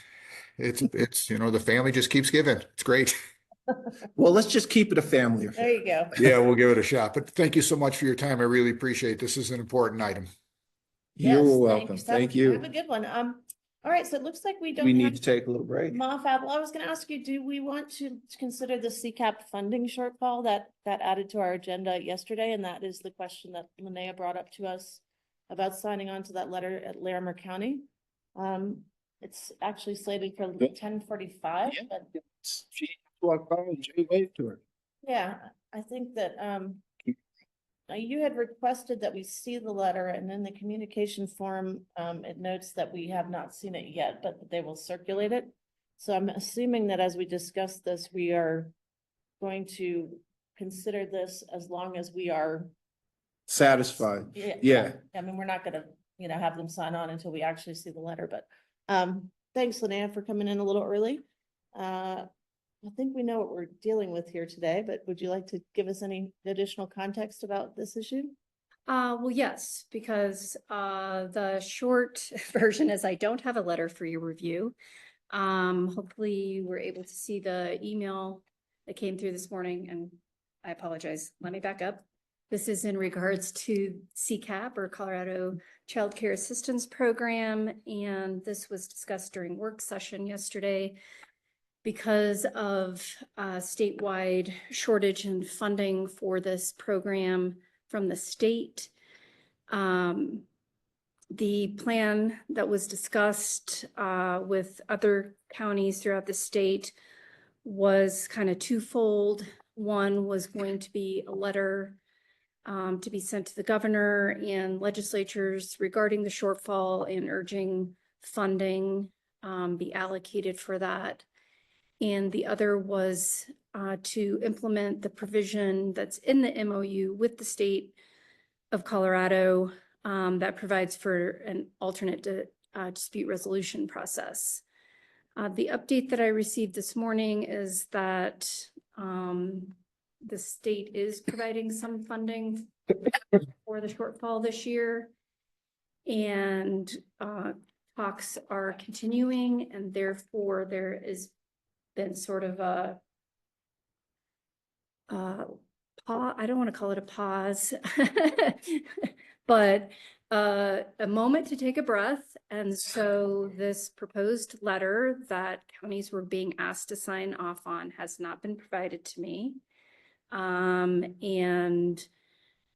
it's you know, the family just keeps giving. It's great. Well, let's just keep it a family affair. There you go. Yeah, we'll give it a shot. But thank you so much for your time. I really appreciate it. This is an important item. You're Yes, welcome. Thank you. Have a good one. All right, so it looks like we don't. We have need to take a little break. Well, I was gonna ask you, do we want to consider the CCAP funding shortfall that added to our agenda yesterday? And that is the question that Linnea brought up to us about signing on to that letter at Larimer County. It's actually slated for 10:45, but She walked by and Jay waved to her. yeah, I think that, you had requested that we see the letter, and in the communication form, it notes that we have not seen it yet, but that they will circulate it. So I'm assuming that as we discuss this, we are going to consider this as long as we are. Satisfied. Yeah. I mean, we're not gonna, have them sign on until we actually see the letter, but, thanks, Linnea, for coming in a little early. I think we know what we're dealing with here today, but would you like to give us any additional context about this issue? Well, yes, because the short version is I don't have a letter for your review. Hopefully you were able to see the email that came through this morning, and I apologize. Let me back up. This is in regards to CCAP, or Colorado Child Care Assistance Program, and this was discussed during work session yesterday. Because of statewide shortage in funding for this program from the state. The plan that was discussed with other counties throughout the state was kind of twofold. One was going to be a letter to be sent to the governor and legislatures regarding the shortfall and urging funding be allocated for that. And the other was to implement the provision that's in the MOU with the state of Colorado that provides for an alternate dispute resolution process. The update that I received this morning is that the state is providing some funding for the shortfall this year. And talks are continuing, and therefore there is been sort of a pause. I don't want to call it a pause, but a moment to take a breath. And so this proposed letter that counties were being asked to sign off on has not been provided to me. And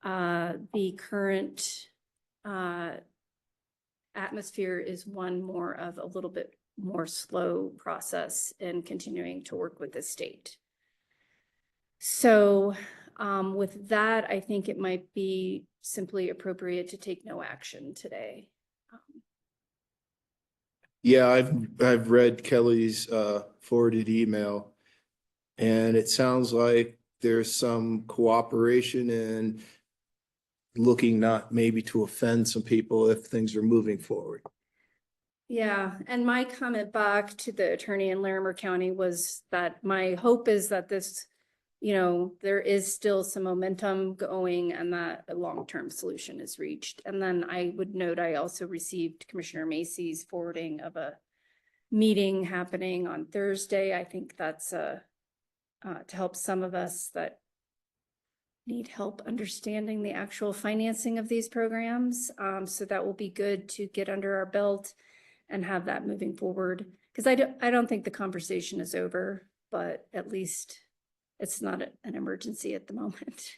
the current atmosphere is one more of a little bit more slow process in continuing to work with the state. So with that, I think it might be simply appropriate to take no action today. Yeah, I've read Kelly's forwarded email, and it sounds like there's some cooperation and looking not maybe to offend some people if things are moving forward. Yeah, and my comment back to the attorney in Larimer County was that my hope is that this, there is still some momentum going and that a long-term solution is reached. And then I would note, I also received Commissioner Macy's forwarding of a meeting happening on Thursday. I think that's to help some of us that need help understanding the actual financing of these programs. So that will be good to get under our belt and have that moving forward. Because I don't think the conversation is over, but at least it's not an emergency at the moment.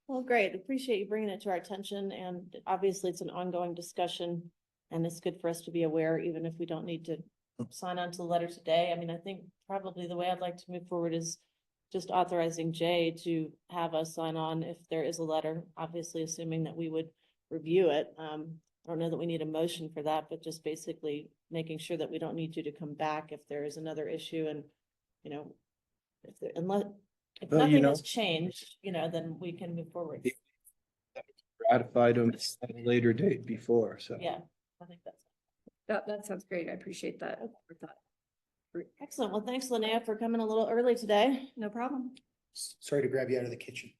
Well, great. Appreciate you bringing it to our attention. And obviously it's an ongoing discussion, and it's good for us to be aware, even if we don't need to sign on to the letter today. I mean, I think probably the way I'd like to move forward is just authorizing Jay to have us sign on if there is a letter, obviously assuming that we would review it. I don't know that we need a motion for that, but just basically making sure that we don't need you to come back if there is another issue. And, if nothing has changed, then we can move forward. Ratified them at a later date before, so. Yeah, I think That sounds great. I appreciate that. excellent. Well, thanks, Linnea, for coming a little early today. No problem. Sorry to grab you out of the kitchen.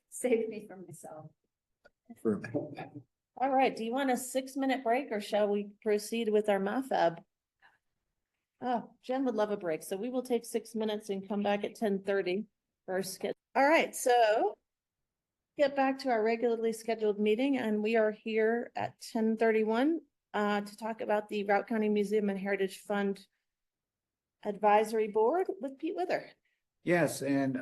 Save me from myself. All right. Do you want a 6-minute break, or shall we proceed with our MAFAB? Oh, Jen would love a break. So we will take 6 minutes and come back at 10:30 for our schedule. All right. So get back to our regularly scheduled meeting, and we are here at 10:31 to talk about the Routt County Museum and Heritage Fund Advisory Board with Pete Wither. Yes, and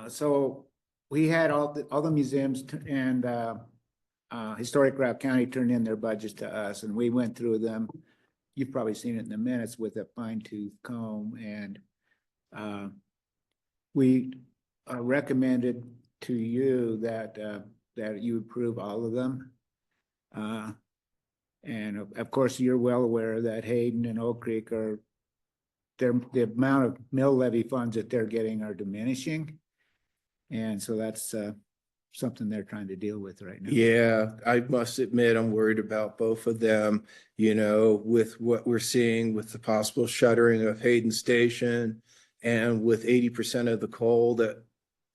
so we had all the museums and Historic Routt County turned in their budgets to us, and we went through them. You've probably seen it in the minutes with a fine-tooth comb, and we recommended to you that you approve all of them. And of course, you're well aware that Hayden and Oak Creek are, the amount of mill levy funds that they're getting are diminishing. And so that's something they're trying to deal with right now. Yeah, I must admit, I'm worried about both of them, you know, with what we're seeing with the possible shuttering of Hayden Station and with 80% of the coal that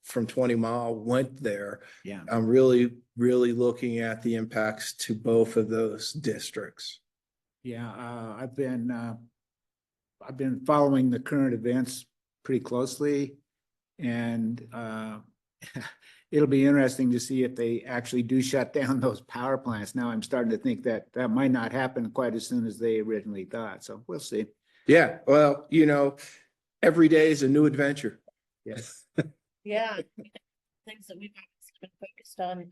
from 20 Mile went there. Yeah. I'm really, really looking at the impacts to both of those districts. Yeah, I've been following the current events pretty closely, and it'll be interesting to see if they actually do shut down those power plants. Now I'm starting to think that that might not happen quite as soon as they originally thought. So we'll see. Yeah, well, you know, every day is a new adventure. Yes. Yeah, things that we've been focused on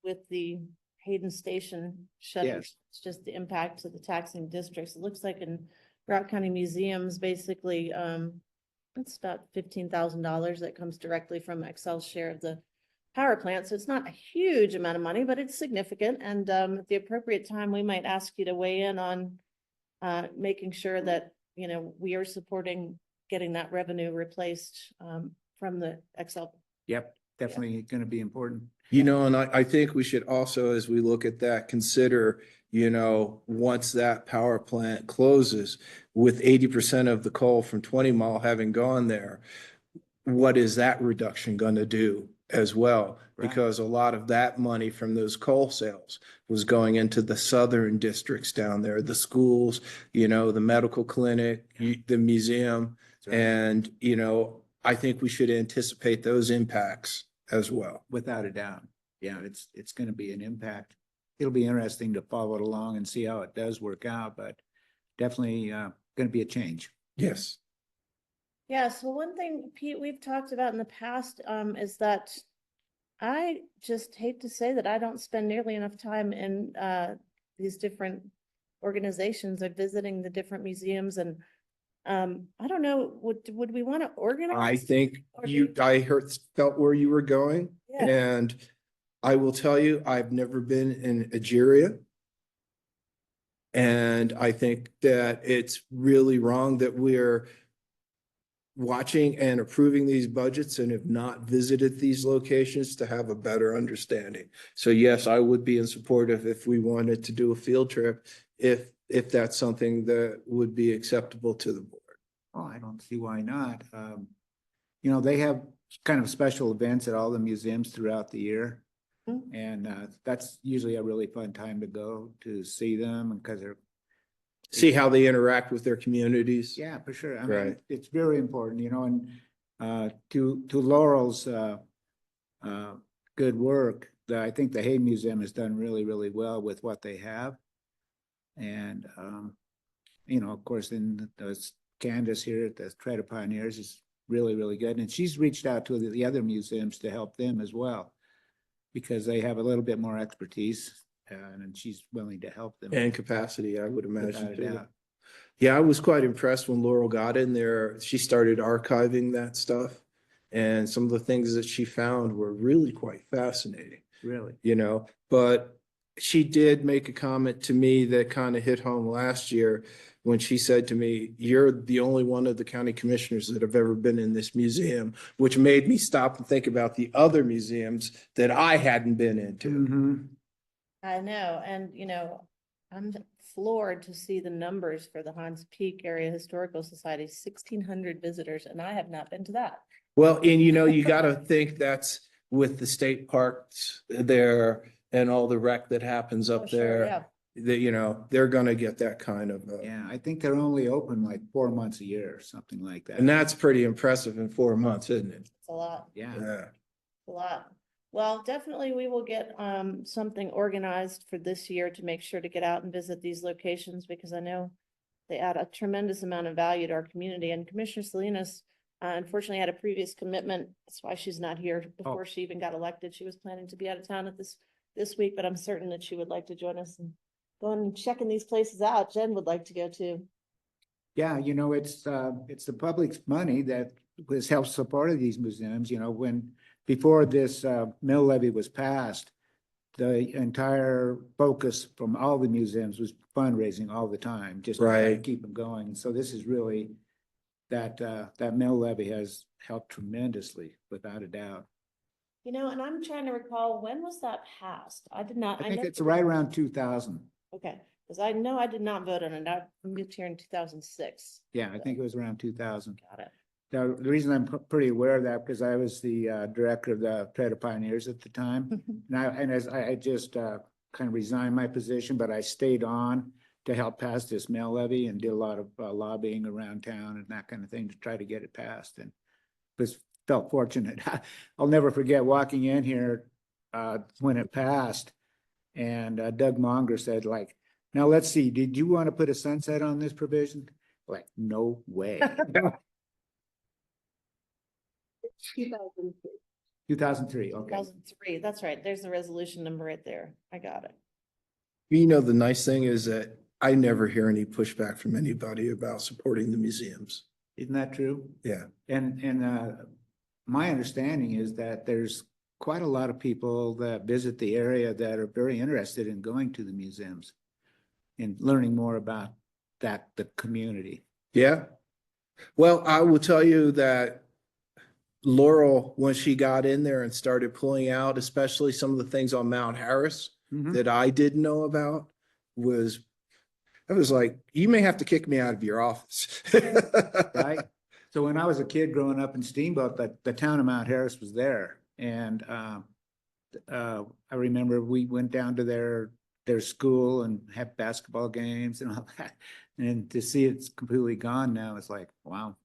with the Hayden Station shutters. Yes. It's just the impact to the taxing districts. It looks like in Routt County museums, basically, it's about $15,000 that comes directly from Excel's share of the power plant. So it's not a huge amount of money, but it's significant. And at the appropriate time, we might ask you to weigh in on making sure that, you know, we are supporting getting that revenue replaced from the Excel. Yep, definitely going to be important. You know, and I think we should also, as we look at that, consider, you know, once that power plant closes with 80% of the coal from 20 Mile having gone there, what is that reduction going to do as well? Right. Because a lot of that money from those coal sales was going into the southern districts down there, the schools, you know, the medical clinic, the museum. That's right. And, you know, I think we should anticipate those impacts as well. Without a doubt. Yeah, it's going to be an impact. It'll be interesting to follow it along and see how it does work out, but definitely going to be a change. Yes. Yeah, so one thing, Pete, we've talked about in the past is that I just hate to say that I don't spend nearly enough time in these different organizations or visiting the different museums, and I don't know, would we want to organize? I think Or I felt where you were going, Yeah. and I will tell you, I've never been in Algeria. And I think that it's really wrong that we're watching and approving these budgets and have not visited these locations to have a better understanding. So yes, I would be in support of if we wanted to do a field trip, if that's something that would be acceptable to the board. Oh, I don't see why not. You know, they have kind of special events at all the museums throughout the year. Mhm. And that's usually a really fun time to go to see them, and because they're, See how they interact with their communities. yeah, for sure. I mean, Right. it's very important, you know, and to Laurel's good work, I think the Hay Museum has done really, really well with what they have. And you know, of course, then there's Candace here at the Tread of Pioneers is really, really good. And she's reached out to the other museums to help them as well, because they have a little bit more expertise, and she's willing to help them. And capacity, I would imagine. Without a too. doubt. Yeah, I was quite impressed when Laurel got in there. She started archiving that stuff. And some of the things that she found were really quite fascinating, Really? you know, but she did make a comment to me that kind of hit home last year when she said to me, "You're the only one of the county commissioners that have ever been in this museum," which made me stop and think about the other museums that I hadn't been into. Mm-hmm. I know, and you know, I'm floored to see the numbers for the Hans Peak Area Historical Society, 1,600 visitors, and I have not been to that. Well, and you know, you got to think that's with the state parks there and all the wreck that happens Oh, up sure, there. yeah. That, you know, they're gonna get that kind of, Yeah, I think they're only open like 4 months a year or something like that. and that's pretty impressive in 4 months, isn't it? It's a lot. Yeah, Yeah. A lot. Well, definitely we will get something organized for this year to make sure to get out and visit these locations, because I know they add a tremendous amount of value to our community. And Commissioner Salinas unfortunately had a previous commitment. That's why she's not here before she even got elected. She was planning to be out of town at this week, but I'm certain that she would like to join us and go and checking these places out. Jen would like to go too. yeah, you know, it's the public's money that has helped supported these museums, you know, before this mill levy was passed, the entire focus from all the museums was fundraising all the time, just to try to Right. keep them going. And so this is really, that mill levy has helped tremendously, without a doubt. You know, and I'm trying to recall, when was that passed? I did not. I think know- it's right around 2000. Okay, because I know I did not vote on it. I moved here in 2006. Yeah, I think it was around 2000. Got it. The reason I'm pretty aware of that, because I was the director of the Trader Pioneers at the time. And as I just kind of resigned my position, but I stayed on to help pass this mill levy and did a lot of lobbying around town and that kind of thing to try to get it passed, and felt fortunate. I'll never forget walking in here when it passed, and Doug Monger said, like, "Now let's see, did you want to put a sunset on this provision?" Like, no way. 2003. 2003, okay. 2003, that's right. There's the resolution number right there. I got it. You know, the nice thing is that I never hear any pushback from anybody about supporting the museums. Isn't that true? Yeah. And my understanding is that there's quite a lot of people that visit the area that are very interested in going to the museums and learning more about the community. Yeah. Well, I will tell you that Laurel, when she got in there and started pulling out, especially some of the things on Mount Harris that I didn't know about, I was like, you may have to kick me out of your office. Right? So when I was a kid growing up in Steamboat, the town of Mount Harris was there. And I remember we went down to their school and had basketball games and all that. And to see it's completely gone now, it's like, wow,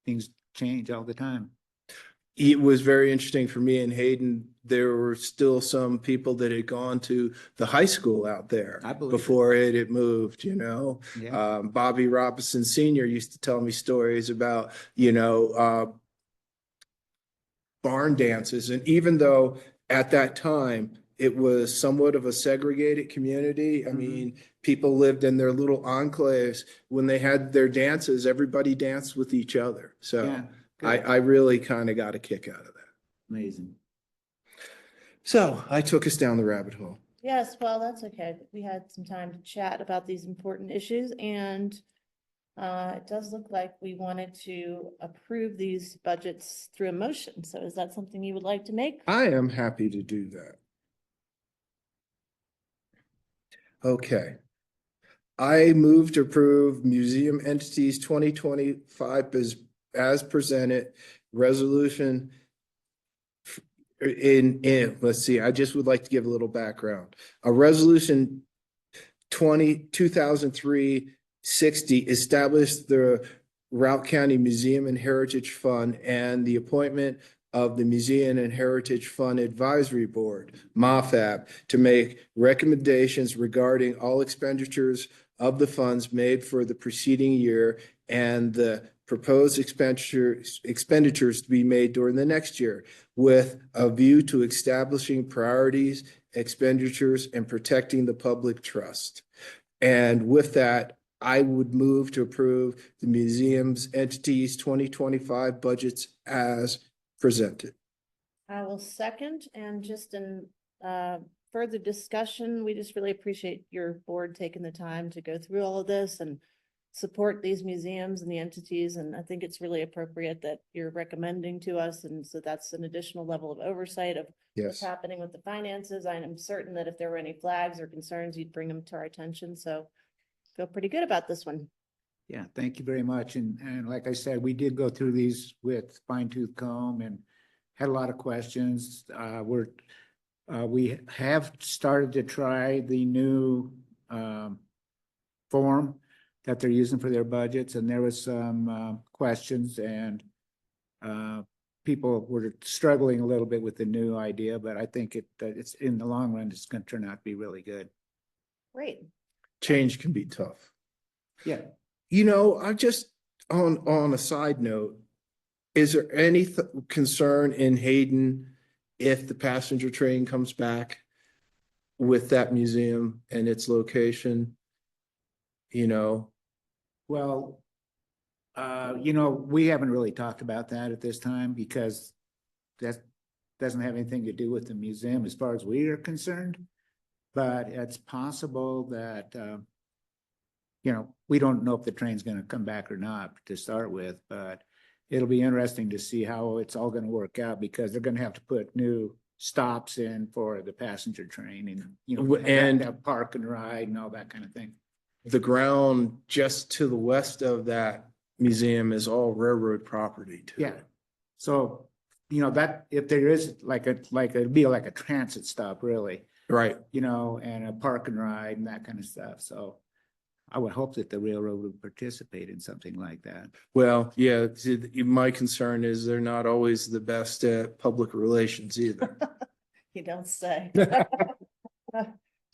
things change all the time. It was very interesting for me and Hayden. There were still some people that had gone to the high school out there I believe before it had moved, you know. Yeah. Bobby Robinson Sr. used to tell me stories about, you know, barn dances. And even though at that time it was somewhat of a segregated community, I mean, people lived in their little enclaves. When they had their dances, everybody danced with each other. So Yeah. I really kind of got a kick out of that. Amazing. So I took us down the rabbit hole. Yes, well, that's okay. We had some time to chat about these important issues, and it does look like we wanted to approve these budgets through a motion. So is that something you would like to make? I am happy to do that. Okay. I move to approve museum entities 2025 as presented, resolution let's see, I just would like to give a little background. A resolution 2003-60 established the Routt County Museum and Heritage Fund and the appointment of the Museum and Heritage Fund Advisory Board, MAFAB, to make recommendations regarding all expenditures of the funds made for the preceding year and the proposed expenditures to be made during the next year, with a view to establishing priorities, expenditures, and protecting the public trust. And with that, I would move to approve the museum's entities 2025 budgets as presented. I will second, and just in further discussion, we just really appreciate your board taking the time to go through all of this and support these museums and the entities. And I think it's really appropriate that you're recommending to us. And so that's an additional level of oversight of what's Yes. happening with the finances. I am certain that if there were any flags or concerns, you'd bring them to our attention. So feel pretty good about this one. Yeah, thank you very much. And like I said, we did go through these with fine tooth comb and had a lot of questions. We have started to try the new form that they're using for their budgets, and there was some questions, and people were struggling a little bit with the new idea, but I think it's in the long run, it's going to turn out to be really good. Great. Change can be tough. Yeah. You know, I just, on a side note, is there any concern in Hayden if the passenger train comes back with that museum and its location? You know? Well, We haven't really talked about that at this time because that doesn't have anything to do with the museum as far as we are concerned. But it's possible that, we don't know if the train's gonna come back or not to start with, but it'll be interesting to see how it's all gonna work out because they're gonna have to put new stops in for the passenger train and, And- have park and ride and all that kind of thing. The ground just to the west of that museum is all railroad property too. Yeah. So, that if there is it'd be like a transit stop really, Right. and a park and ride and that kind of stuff. So I would hope that the railroad would participate in something like that. Well, yeah, my concern is they're not always the best at public relations either. You don't say.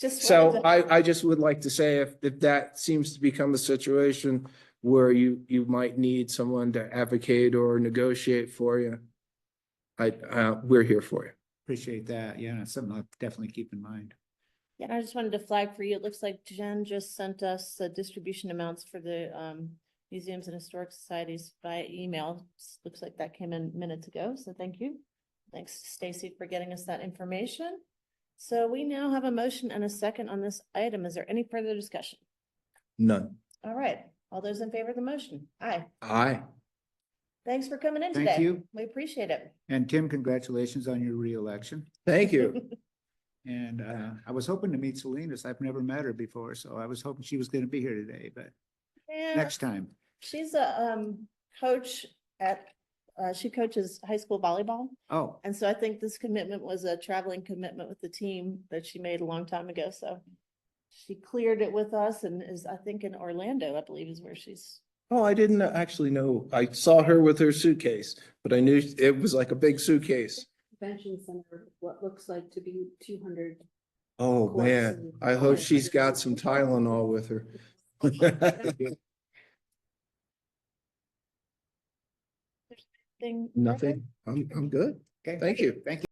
Just So wanted to- I just would like to say if that seems to become a situation where you might need someone to advocate or negotiate for you, we're here for you. Appreciate that. Yeah, it's something I'll definitely keep in mind. Yeah, and I just wanted to flag for you, it looks like Jen just sent us the distribution amounts for the museums and historic societies by email. Looks like that came in minutes ago, so thank you. Thanks, Stacy, for getting us that information. So we now have a motion and a second on this item. Is there any further discussion? None. All right, all those in favor of the motion? Aye. Aye. Thanks for coming in Thank today. you. We appreciate it. And Tim, congratulations on your reelection. Thank you. And I was hoping to meet Salinas. I've never met her before, so I was hoping she was gonna be here today, but Yeah, next time. she's a coach at, she coaches high school volleyball. Oh, And so I think this commitment was a traveling commitment with the team that she made a long time ago. So she cleared it with us and is, I think, in Orlando, I believe is where she's. Oh, I didn't actually know. I saw her with her suitcase, but I knew it was like a big suitcase. Convention center, what looks like to be 200. Oh, Course man. and- I hope she's got some Tylenol with her. Thing. Nothing. I'm good. okay. Thank you. Thank you.